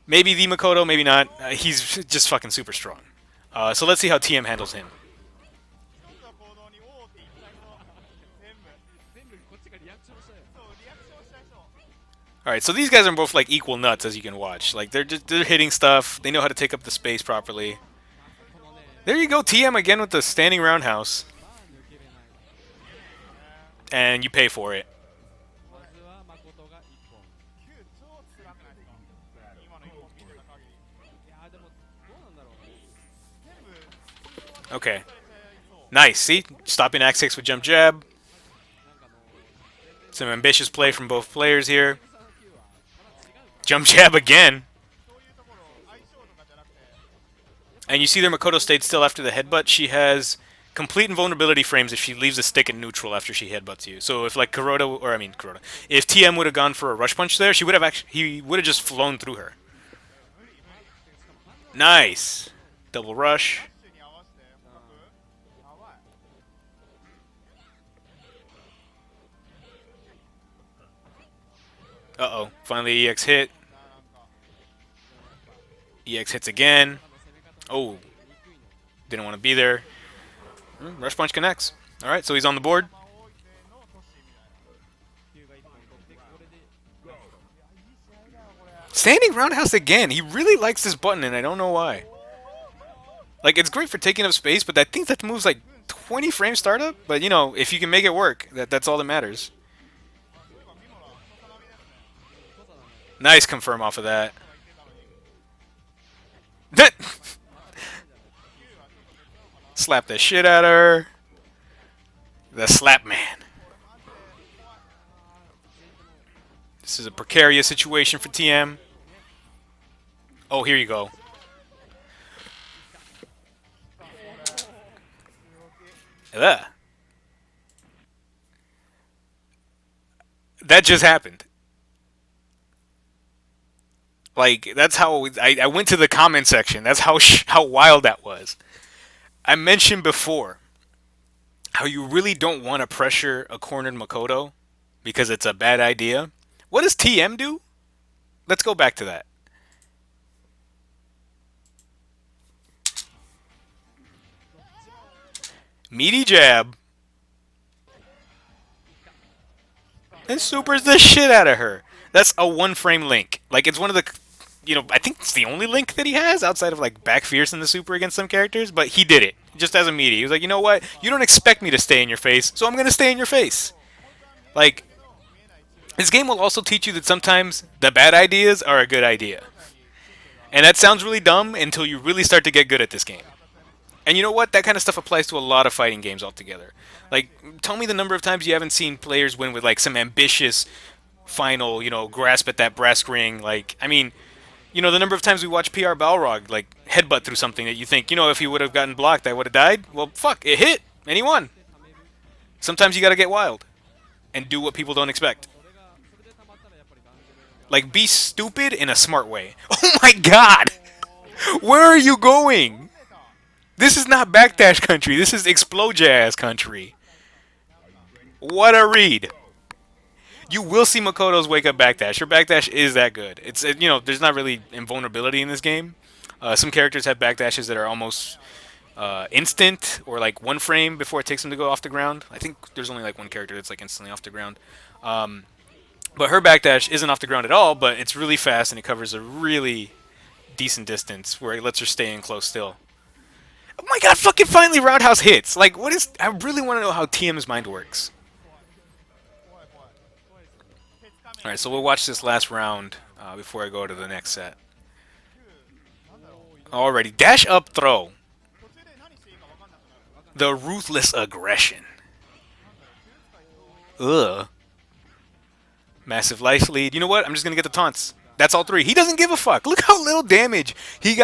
maybe the Makoto, maybe not. He's just fucking super strong. So let's see how TM handles him. Alright, so these guys are both like equal nuts, as you can watch. Like they're hitting stuff. They know how to take up the space properly. There you go, TM again with the standing roundhouse. And you pay for it. Okay. Nice. See? Stopping axe 6 with jump jab. Some ambitious play from both players here. Jump jab again. And you see there Makoto stayed still after the headbutt. She has complete invulnerability frames if she leaves a stick in neutral after she headbutts you. So if like Kuroda, or I mean Kuroda, if TM would have gone for a rush punch there, she would have actually he would have just flown through her. Nice. Double rush. Uh-oh. Finally EX hit. EX hits again. Oh. Didn't want to be there. Rush punch connects. Alright, so he's on the board. Standing roundhouse again. He really likes this button, and I don't know why. Like, it's great for taking up space, but I think that moves like 20 frame startup. But, you know, if you can make it work, that's all that matters. Nice confirm off of that. Slap the shit out of her. The slap man. This is a precarious situation for TM. Oh, here you go. Ugh. That just happened. Like, that's how I went to the comment section. That's how wild that was. I mentioned before how you really don't want to pressure a cornered Makoto because it's a bad idea. What does TM do? Let's go back to that. Meaty jab. And supers the shit out of her. That's a one frame link. Like, it's one of the, you know, I think it's the only link that he has outside of like back fierce in the super against some characters, but he did it just as a meaty. He was like, you know what? You don't expect me to stay in your face, so I'm gonna stay in your face. Like, this game will also teach you that sometimes the bad ideas are a good idea. And that sounds really dumb until you really start to get good at this game. And you know what? That kind of stuff applies to a lot of fighting games altogether. Like, tell me the number of times you haven't seen players win with like some ambitious final, you know, grasp at that brass ring. Like, I mean, you know, the number of times we watch PR Balrog like headbutt through something that you think, you know, if he would have gotten blocked, I would have died. Well, fuck, it hit, and he won. Sometimes you gotta get wild and do what people don't expect. Like, be stupid in a smart way. Oh my god! Where are you going? This is not backdash country. This is explode jazz country. What a read. You will see Makoto's wake up backdash. Her backdash is that good. It's you know, there's not really invulnerability in this game. Some characters have backdashes that are almost instant or like one frame before it takes them to go off the ground. I think there's only like one character that's like instantly off the ground. But her backdash isn't off the ground at all, but it's really fast and it covers a really decent distance where it lets her stay in close still. Oh my god, fucking finally roundhouse hits. Like, what is... I really want to know how TM's mind works. Alright, so we'll watch this last round before I go to the next set. Alrighty, dash up throw. The ruthless aggression. Ugh. Massive life lead. You know what? I'm just going to get the taunts. That's all three. He doesn't give a fuck. Look how little damage he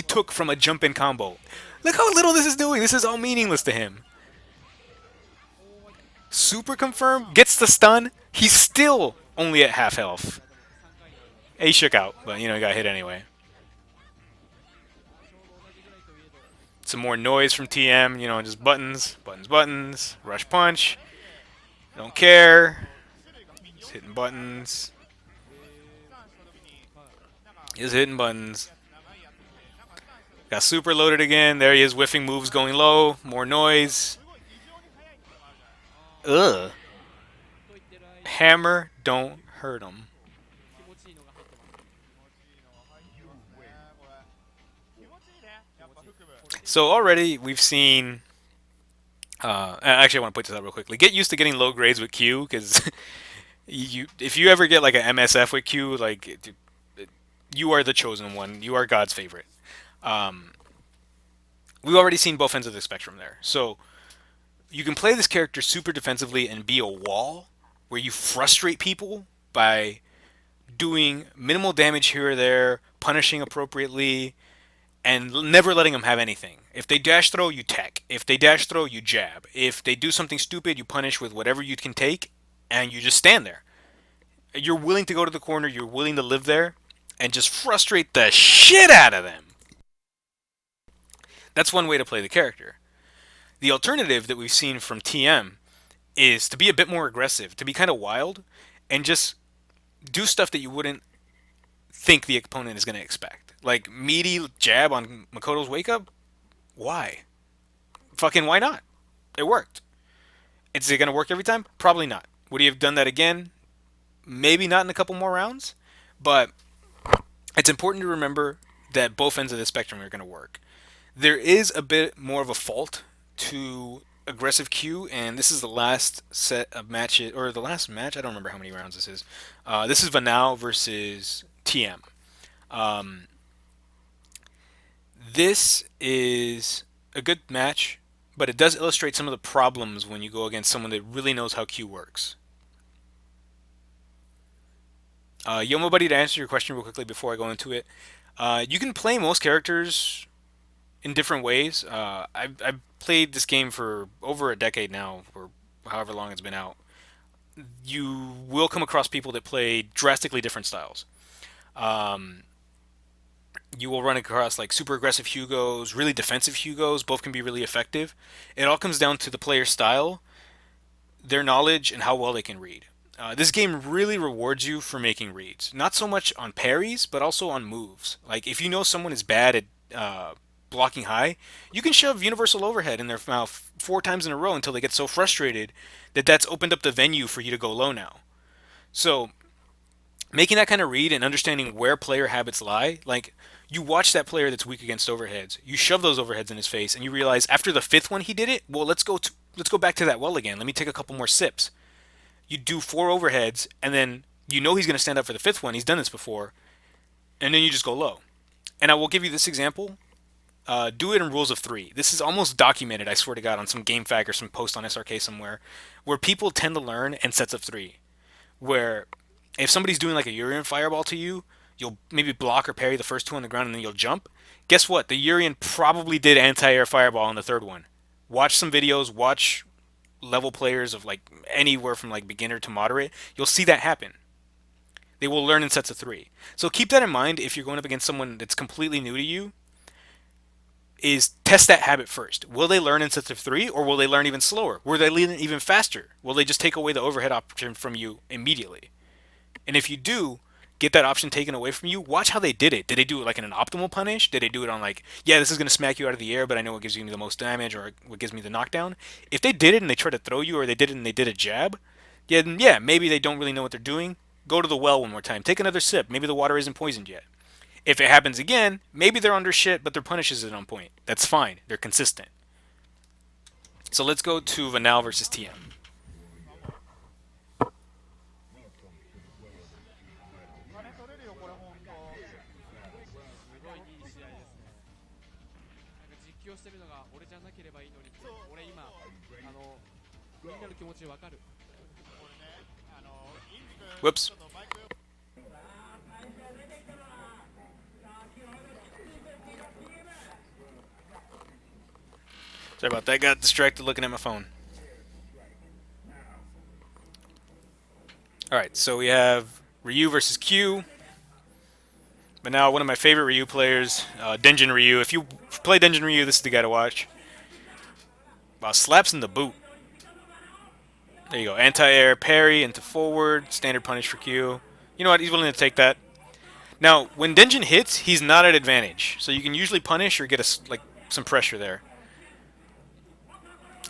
took from a jump-in combo. Look how little this is doing. This is all meaningless to him. Super confirm. Gets the stun. He's still only at half health. He shook out, but, you know, he got hit anyway. Some more noise from TM. You know, just buttons, buttons, buttons. Rush punch. Don't care. Just hitting buttons. Just hitting buttons. Got super loaded again. There he is, whiffing moves going low. More noise. Ugh. Hammer, don't hurt him. So already we've seen... actually, I want to point this out real quickly. Get used to getting low grades with Q, because if you ever get like an MSF with Q, like you are the chosen one. You are God's favorite. We've already seen both ends of the spectrum there. So you can play this character super defensively and be a wall where you frustrate people by doing minimal damage here or there, punishing appropriately, and never letting them have anything. If they dash throw, you tech. If they dash throw, you jab. If they do something stupid, you punish with whatever you can take, and you just stand there. You're willing to go to the corner, you're willing to live there, and just frustrate the shit out of them. That's one way to play the character. The alternative that we've seen from TM is to be a bit more aggressive, to be kind of wild, and just do stuff that you wouldn't think the opponent is going to expect. Like meaty jab on Makoto's wake up. Why? Fucking why not? It worked. Is it going to work every time? Probably not. Would he have done that again? Maybe not in a couple more rounds. But it's important to remember that both ends of the spectrum are going to work. There is a bit more of a fault to aggressive Q, and this is the last set of matches, or the last match. I don't remember how many rounds this is. This is Vanal versus TM. Um, this is a good match, but it does illustrate some of the problems when you go against someone that really knows how Q works. Yomo Buddy, to answer your question real quickly before I go into it, you can play most characters in different ways. I've played this game for over a decade now, or however long it's been out. You will come across people that play drastically different styles. Um, you will run across like super aggressive Hugos, really defensive Hugos. Both can be really effective. It all comes down to the player style, their knowledge, and how well they can read. This game really rewards you for making reads, not so much on parries, but also on moves. Like if you know someone is bad at blocking high, you can shove universal overhead in their mouth 4 times in a row until they get so frustrated that that's opened up the venue for you to go low now. So making that kind of read and understanding where player habits lie, like you watch that player that's weak against overheads, you shove those overheads in his face, and you realize after the fifth one he did it. Well, let's go back to that well again. Let me take a couple more sips. You do 4 overheads, and then you know he's going to stand up for the fifth one. He's done this before, and then you just go low. And I will give you this example. Do it in rules of three. This is almost documented, I swear to God, on some GameFAQ or some post on SRK somewhere, where people tend to learn in sets of three. Where if somebody's doing like a Urian fireball to you, you'll maybe block or parry the first two on the ground and then you'll jump. Guess what? The Urian probably did anti-air fireball on the third one. Watch some videos, watch level players of like anywhere from like beginner to moderate. You'll see that happen. They will learn in sets of three. So keep that in mind if you're going up against someone that's completely new to you. Is test that habit first. Will they learn in sets of three, or will they learn even slower? Will they learn even faster? Will they just take away the overhead option from you immediately? And if you do get that option taken away from you, watch how they did it. Did they do it like in an optimal punish? Did they do it on like, yeah, this is going to smack you out of the air, but I know what gives you the most damage or what gives me the knockdown? If they did it and they tried to throw you, or they did it and they did a jab, yeah, then yeah, maybe they don't really know what they're doing. Go to the well one more time. Take another sip. Maybe the water isn't poisoned yet. If it happens again, maybe they're under shit, but their punish isn't on point. That's fine. They're consistent. So let's go to Vanal versus TM. Whoops. Sorry about that. Got distracted looking at my phone. Alright, so we have Ryu versus Q. But now one of my favorite Ryu players, Denjin Ryu. If you play Denjin Ryu, this is the guy to watch. Wow, slaps in the boot. There you go. Anti-air, parry, into forward, standard punish for Q. You know what? He's willing to take that. Now, when Denjin hits, he's not at advantage. So you can usually punish or get like some pressure there.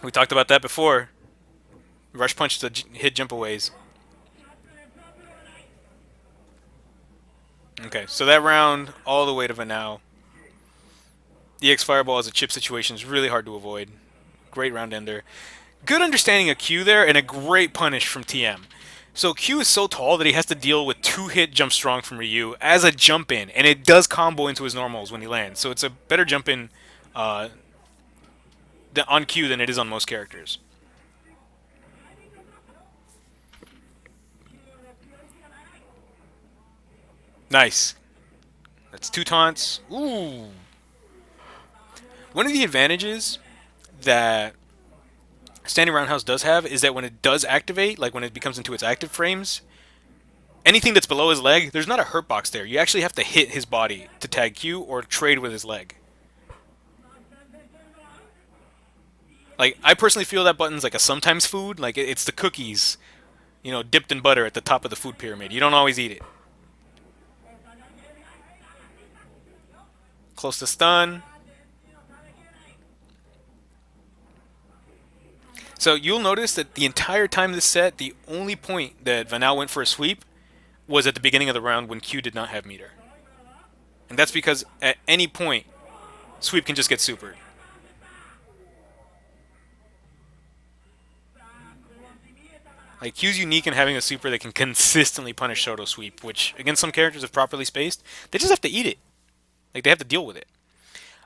We talked about that before. Rush punch to hit jump aways. Okay, so that round all the way to Vanal. The X Fireball as a chip situation is really hard to avoid. Great round ender. Good understanding of Q there, and a great punish from TM. So Q is so tall that he has to deal with 2-hit jump strong from Ryu as a jump in, and it does combo into his normals when he lands. So it's a better jump in on Q than it is on most characters. Nice. That's two taunts. Ooh. One of the advantages that standing roundhouse does have is that when it does activate, like when it becomes into its active frames, anything that's below his leg, there's not a hurt box there. You actually have to hit his body to tag Q or trade with his leg. Like I personally feel that button's like a sometimes food. Like it's the cookies, dipped in butter at the top of the food pyramid. You don't always eat it. Close to stun. So you'll notice that the entire time this set, the only point that Vanal went for a sweep was at the beginning of the round when Q did not have meter. And that's because at any point, sweep can just get supered. Like Q's unique in having a super that can consistently punish Shoto sweep, which against some characters if properly spaced, they just have to eat it. Like they have to deal with it.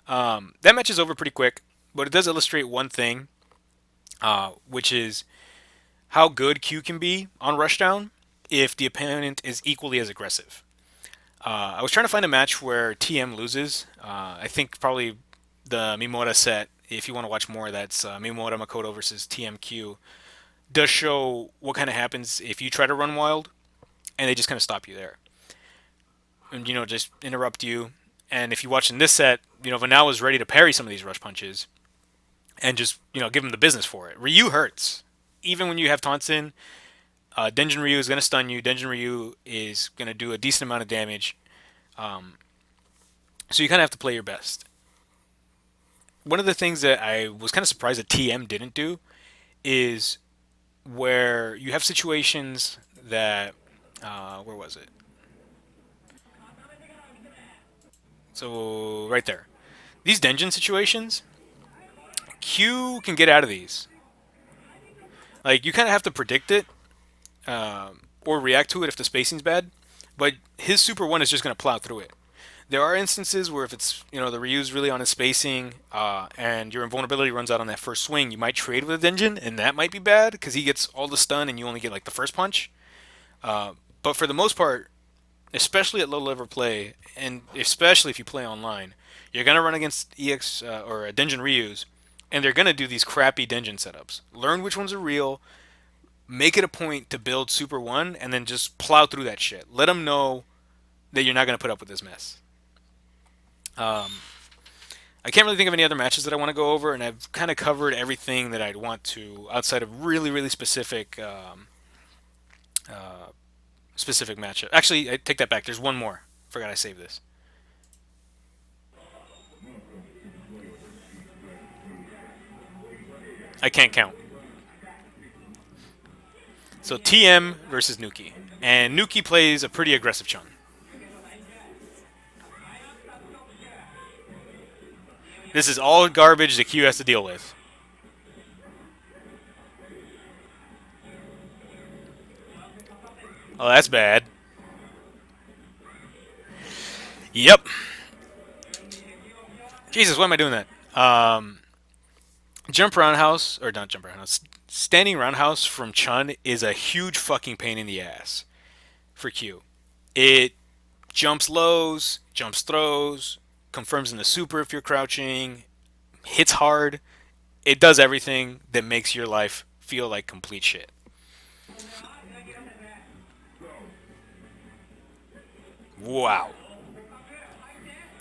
That match is over pretty quick, but it does illustrate one thing, which is how good Q can be on rushdown if the opponent is equally as aggressive. I was trying to find a match where TM loses. I think probably the Mimota set, if you want to watch more, that's Mimota Makoto versus TMQ, does show what kind of happens if you try to run wild and they just kind of stop you there. And, just interrupt you. And if you watch in this set, Vanal was ready to parry some of these rush punches and just, give him the business for it. Ryu hurts. Even when you have taunts in, Denjin Ryu is going to stun you. Denjin Ryu is going to do a decent amount of damage. So you kind of have to play your best. One of the things that I was kind of surprised that TM didn't do is where you have situations that where was it? So right there, these Denjin situations, Q can get out of these. Like you kind of have to predict it or react to it if the spacing's bad. But his super one is just going to plow through it. There are instances where if it's the Ryu's really on his spacing and your invulnerability runs out on that first swing, you might trade with a Denjin, and that might be bad because he gets all the stun and you only get like the first punch. But for the most part, especially at low level play, and especially if you play online, you're gonna run against EX or Denjin Ryu's, and they're gonna do these crappy Denjin setups. Learn which ones are real. Make it a point to build Super One, and then just plow through that shit. Let them know that you're not gonna put up with this mess. Um, I can't really think of any other matches that I want to go over, and I've kind of covered everything that I'd want to outside of really, really specific uh, specific matchup. Actually, I take that back. There's one more. Forgot I saved this. I can't count. So TM versus Nuki, and Nuki plays a pretty aggressive Chun. This is all garbage that Q has to deal with. Oh, that's bad. Yep. Jesus, why am I doing that? Jump roundhouse, or not jump roundhouse, standing roundhouse from Chun is a huge fucking pain in the ass for Q. It jumps lows, jumps throws, confirms in the super if you're crouching, hits hard. It does everything that makes your life feel like complete shit. Wow.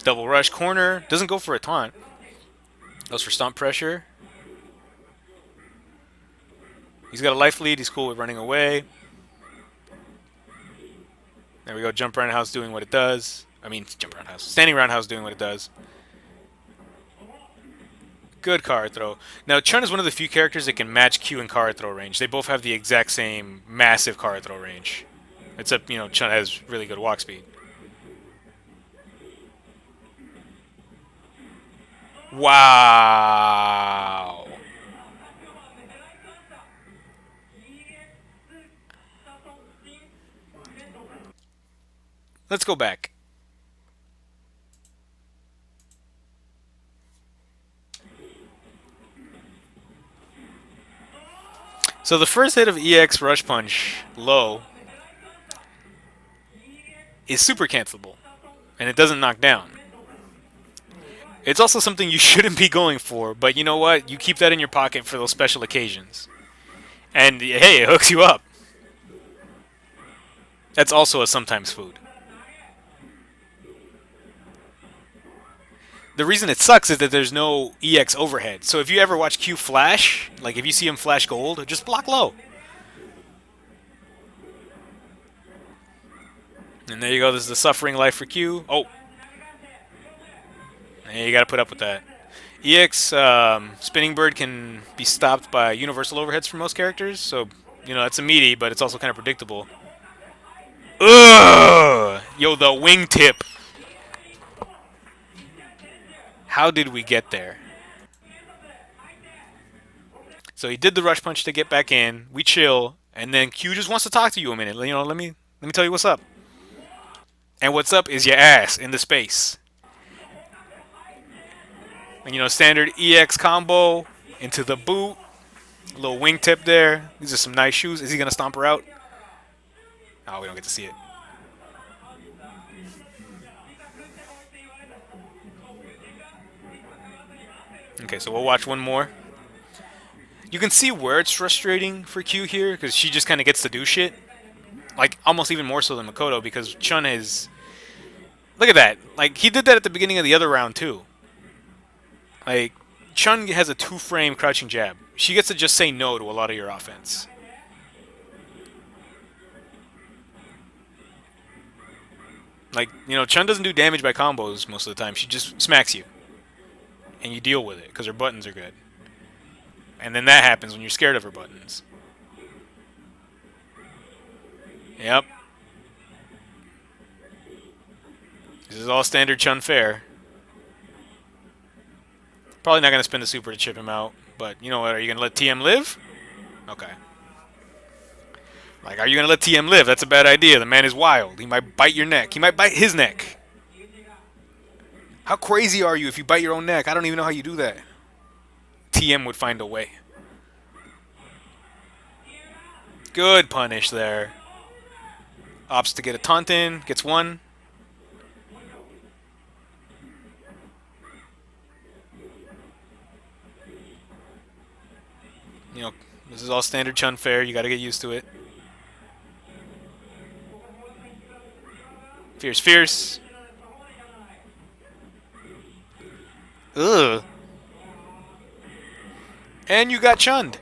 Double rush corner. Doesn't go for a taunt. Goes for stomp pressure. He's got a life lead. He's cool with running away. There we go. Jump roundhouse doing what it does. I mean, jump roundhouse. Standing roundhouse doing what it does. Good card throw. Now, Chun is one of the few characters that can match Q in card throw range. They both have the exact same massive card throw range. Except, Chun has really good walk speed. Wow. Let's go back. So the first hit of EX Rush Punch low is super cancelable, and it doesn't knock down. It's also something you shouldn't be going for, but you know what? You keep that in your pocket for those special occasions. And hey, it hooks you up. That's also a sometimes food. The reason it sucks is that there's no EX overhead. So if you ever watch Q flash, like if you see him flash gold, just block low. And there you go. This is the suffering life for Q. Oh, and you got to put up with that. EX Spinning Bird can be stopped by universal overheads for most characters, so you know that's a meaty, but it's also kind of predictable. Ugh! Yo, the wingtip. How did we get there? So he did the rush punch to get back in. We chill, and then Q just wants to talk to you a minute. You know, let me tell you what's up. And what's up is your ass in the space. And you know, standard EX combo into the boot. A little wingtip there. These are some nice shoes. Is he gonna stomp her out? Oh, we don't get to see it. Okay, so we'll watch one more. You can see where it's frustrating for Q here because she just kind of gets to do shit, like almost even more so than Makoto because Chun is. Look at that! Like he did that at the beginning of the other round too. Like Chun has a two-frame crouching jab. She gets to just say no to a lot of your offense. Like you know, Chun doesn't do damage by combos most of the time. She just smacks you, and you deal with it because her buttons are good. And then that happens when you're scared of her buttons. Yep. This is all standard Chun fare. Probably not going to spin the super to chip him out. But you know what? Are you going to let TM live? Okay. Like, are you going to let TM live? That's a bad idea. The man is wild. He might bite your neck. He might bite his neck. How crazy are you if you bite your own neck? I don't even know how you do that. TM would find a way. Good punish there. Opts to get a taunt in. Gets one. You know, this is all standard Chun fare. You got to get used to it. Fierce, fierce. Ugh. And you got chunned.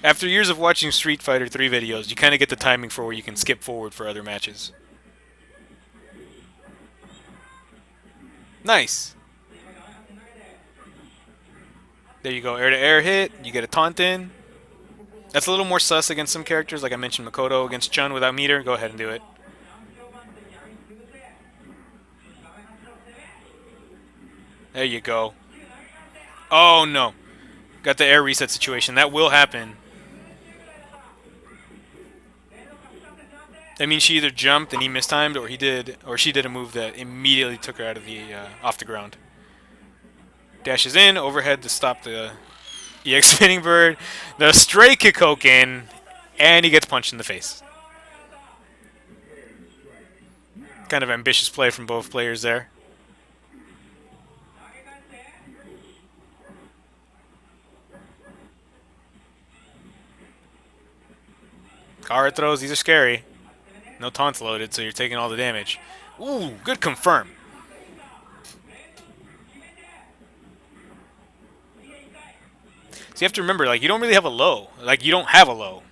After years of watching Street Fighter 3 videos, you kind of get the timing for where you can skip forward for other matches. Nice. There you go, air to air hit. You get a taunt in. That's a little more sus against some characters, like I mentioned Makoto against Chun without meter. Go ahead and do it. There you go. Oh no. Got the air reset situation. That will happen. That means she either jumped and he mistimed, or she did a move that immediately took her out of the off the ground. Dashes in, overhead to stop the EX spinning bird. The stray kick hook in, and he gets punched in the face. Kind of ambitious play from both players there. Kara throws, these are scary. No taunts loaded, so you're taking all the damage. Ooh, good confirm. So you have to remember, like, you don't really have a low. Like, you don't have a low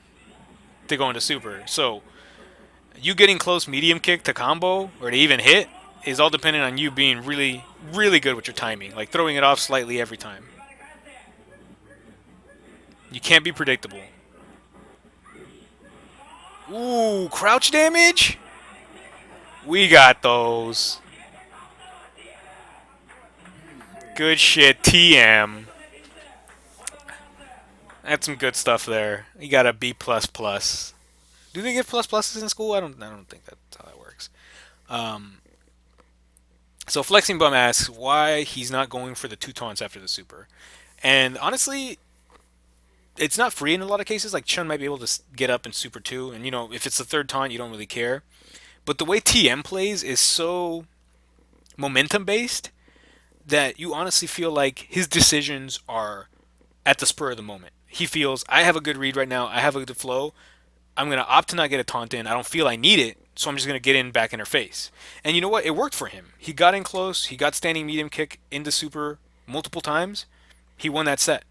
to go into super. So you getting close medium kick to combo or to even hit is all dependent on you being really, really good with your timing. Like, throwing it off slightly every time. You can't be predictable. Ooh, crouch damage? We got those. Good shit, TM. That's some good stuff there. You got a B++. Do they give plus pluses in school? I don't think that's how that works. Um, So Flexing Bum asks why he's not going for the two taunts after the super. And honestly, it's not free in a lot of cases. Like Chun might be able to get up in super two, and if it's the third taunt, you don't really care. But the way TM plays is so momentum based that you honestly feel like his decisions are at the spur of the moment. He feels I have a good read right now. I have a good flow. I'm gonna opt to not get a taunt in. I don't feel I need it, so I'm just gonna get in back in her face. And you know what? It worked for him. He got in close. He got standing medium kick into super multiple times. He won that set.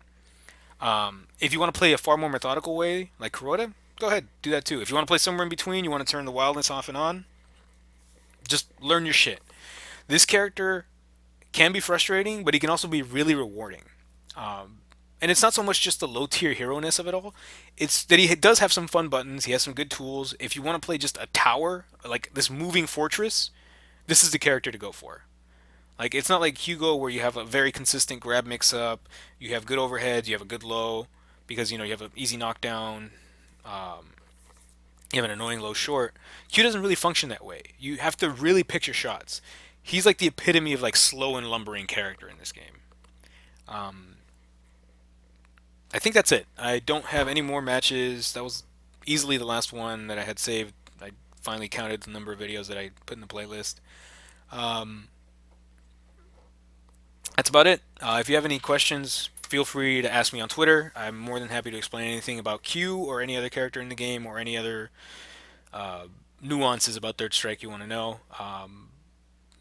If you want to play a far more methodical way, like Corota, go ahead, do that too. If you want to play somewhere in between, you want to turn the wildness off and on, just learn your shit. This character can be frustrating, but he can also be really rewarding. Um, and it's not so much just the low tier hero ness of it all. It's that he does have some fun buttons. He has some good tools. If you want to play just a tower, like this moving fortress, this is the character to go for. Like it's not like Hugo where you have a very consistent grab mix up. You have good overheads. You have a good low because you have an easy knockdown. Um, you have an annoying low short. Q doesn't really function that way. You have to really pick your shots. He's like the epitome of like slow and lumbering character in this game. Um, I think that's it. I don't have any more matches. That was easily the last one that I had saved. I finally counted the number of videos that I put in the playlist. Um, that's about it. If you have any questions, feel free to ask me on Twitter. I'm more than happy to explain anything about Q or any other character in the game or any other uh, nuances about Third Strike you want to know.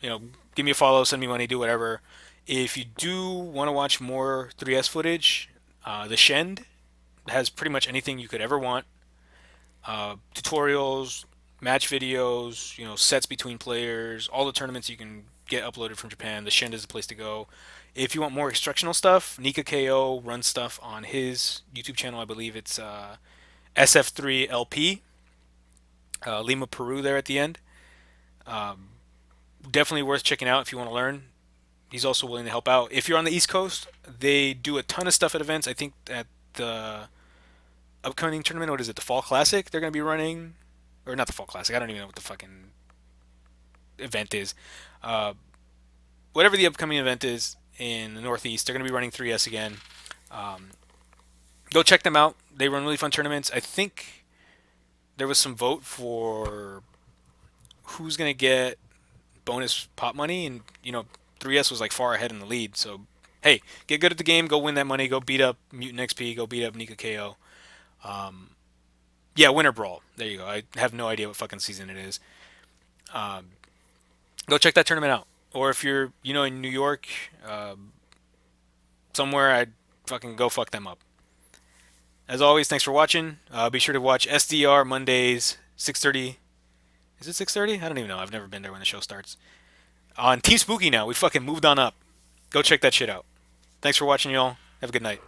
You know, give me a follow, send me money, do whatever. If you do want to watch more 3S footage, the Shend has pretty much anything you could ever want. Tutorials, match videos, sets between players, all the tournaments you can get uploaded from Japan. The Shend is the place to go. If you want more instructional stuff, Nika KO runs stuff on his YouTube channel. I believe it's SF3LP, Lima, Peru, there at the end. Um, Definitely worth checking out if you want to learn. He's also willing to help out. If you're on the East Coast, they do a ton of stuff at events. I think at the upcoming tournament, what is it, the Fall Classic? They're going to be running, or not the Fall Classic. I don't even know what the fucking event is. Uh, Whatever the upcoming event is in the Northeast, they're going to be running 3S again. Um, Go check them out. They run really fun tournaments. I think there was some vote for who's going to get bonus pot money, and 3S was like far ahead in the lead. So hey, get good at the game, go win that money, go beat up Mutant XP, go beat up Nika KO. Um, yeah, Winter Brawl. There you go. I have no idea what fucking season it is. Um, Go check that tournament out. Or if you're in New York, somewhere, I'd fucking go fuck them up. As always, thanks for watching. Be sure to watch SDR Mondays 6:30. Is it 6:30? I don't even know. I've never been there when the show starts. On Team Spooky now. We fucking moved on up. Go check that shit out. Thanks for watching, y'all. Have a good night.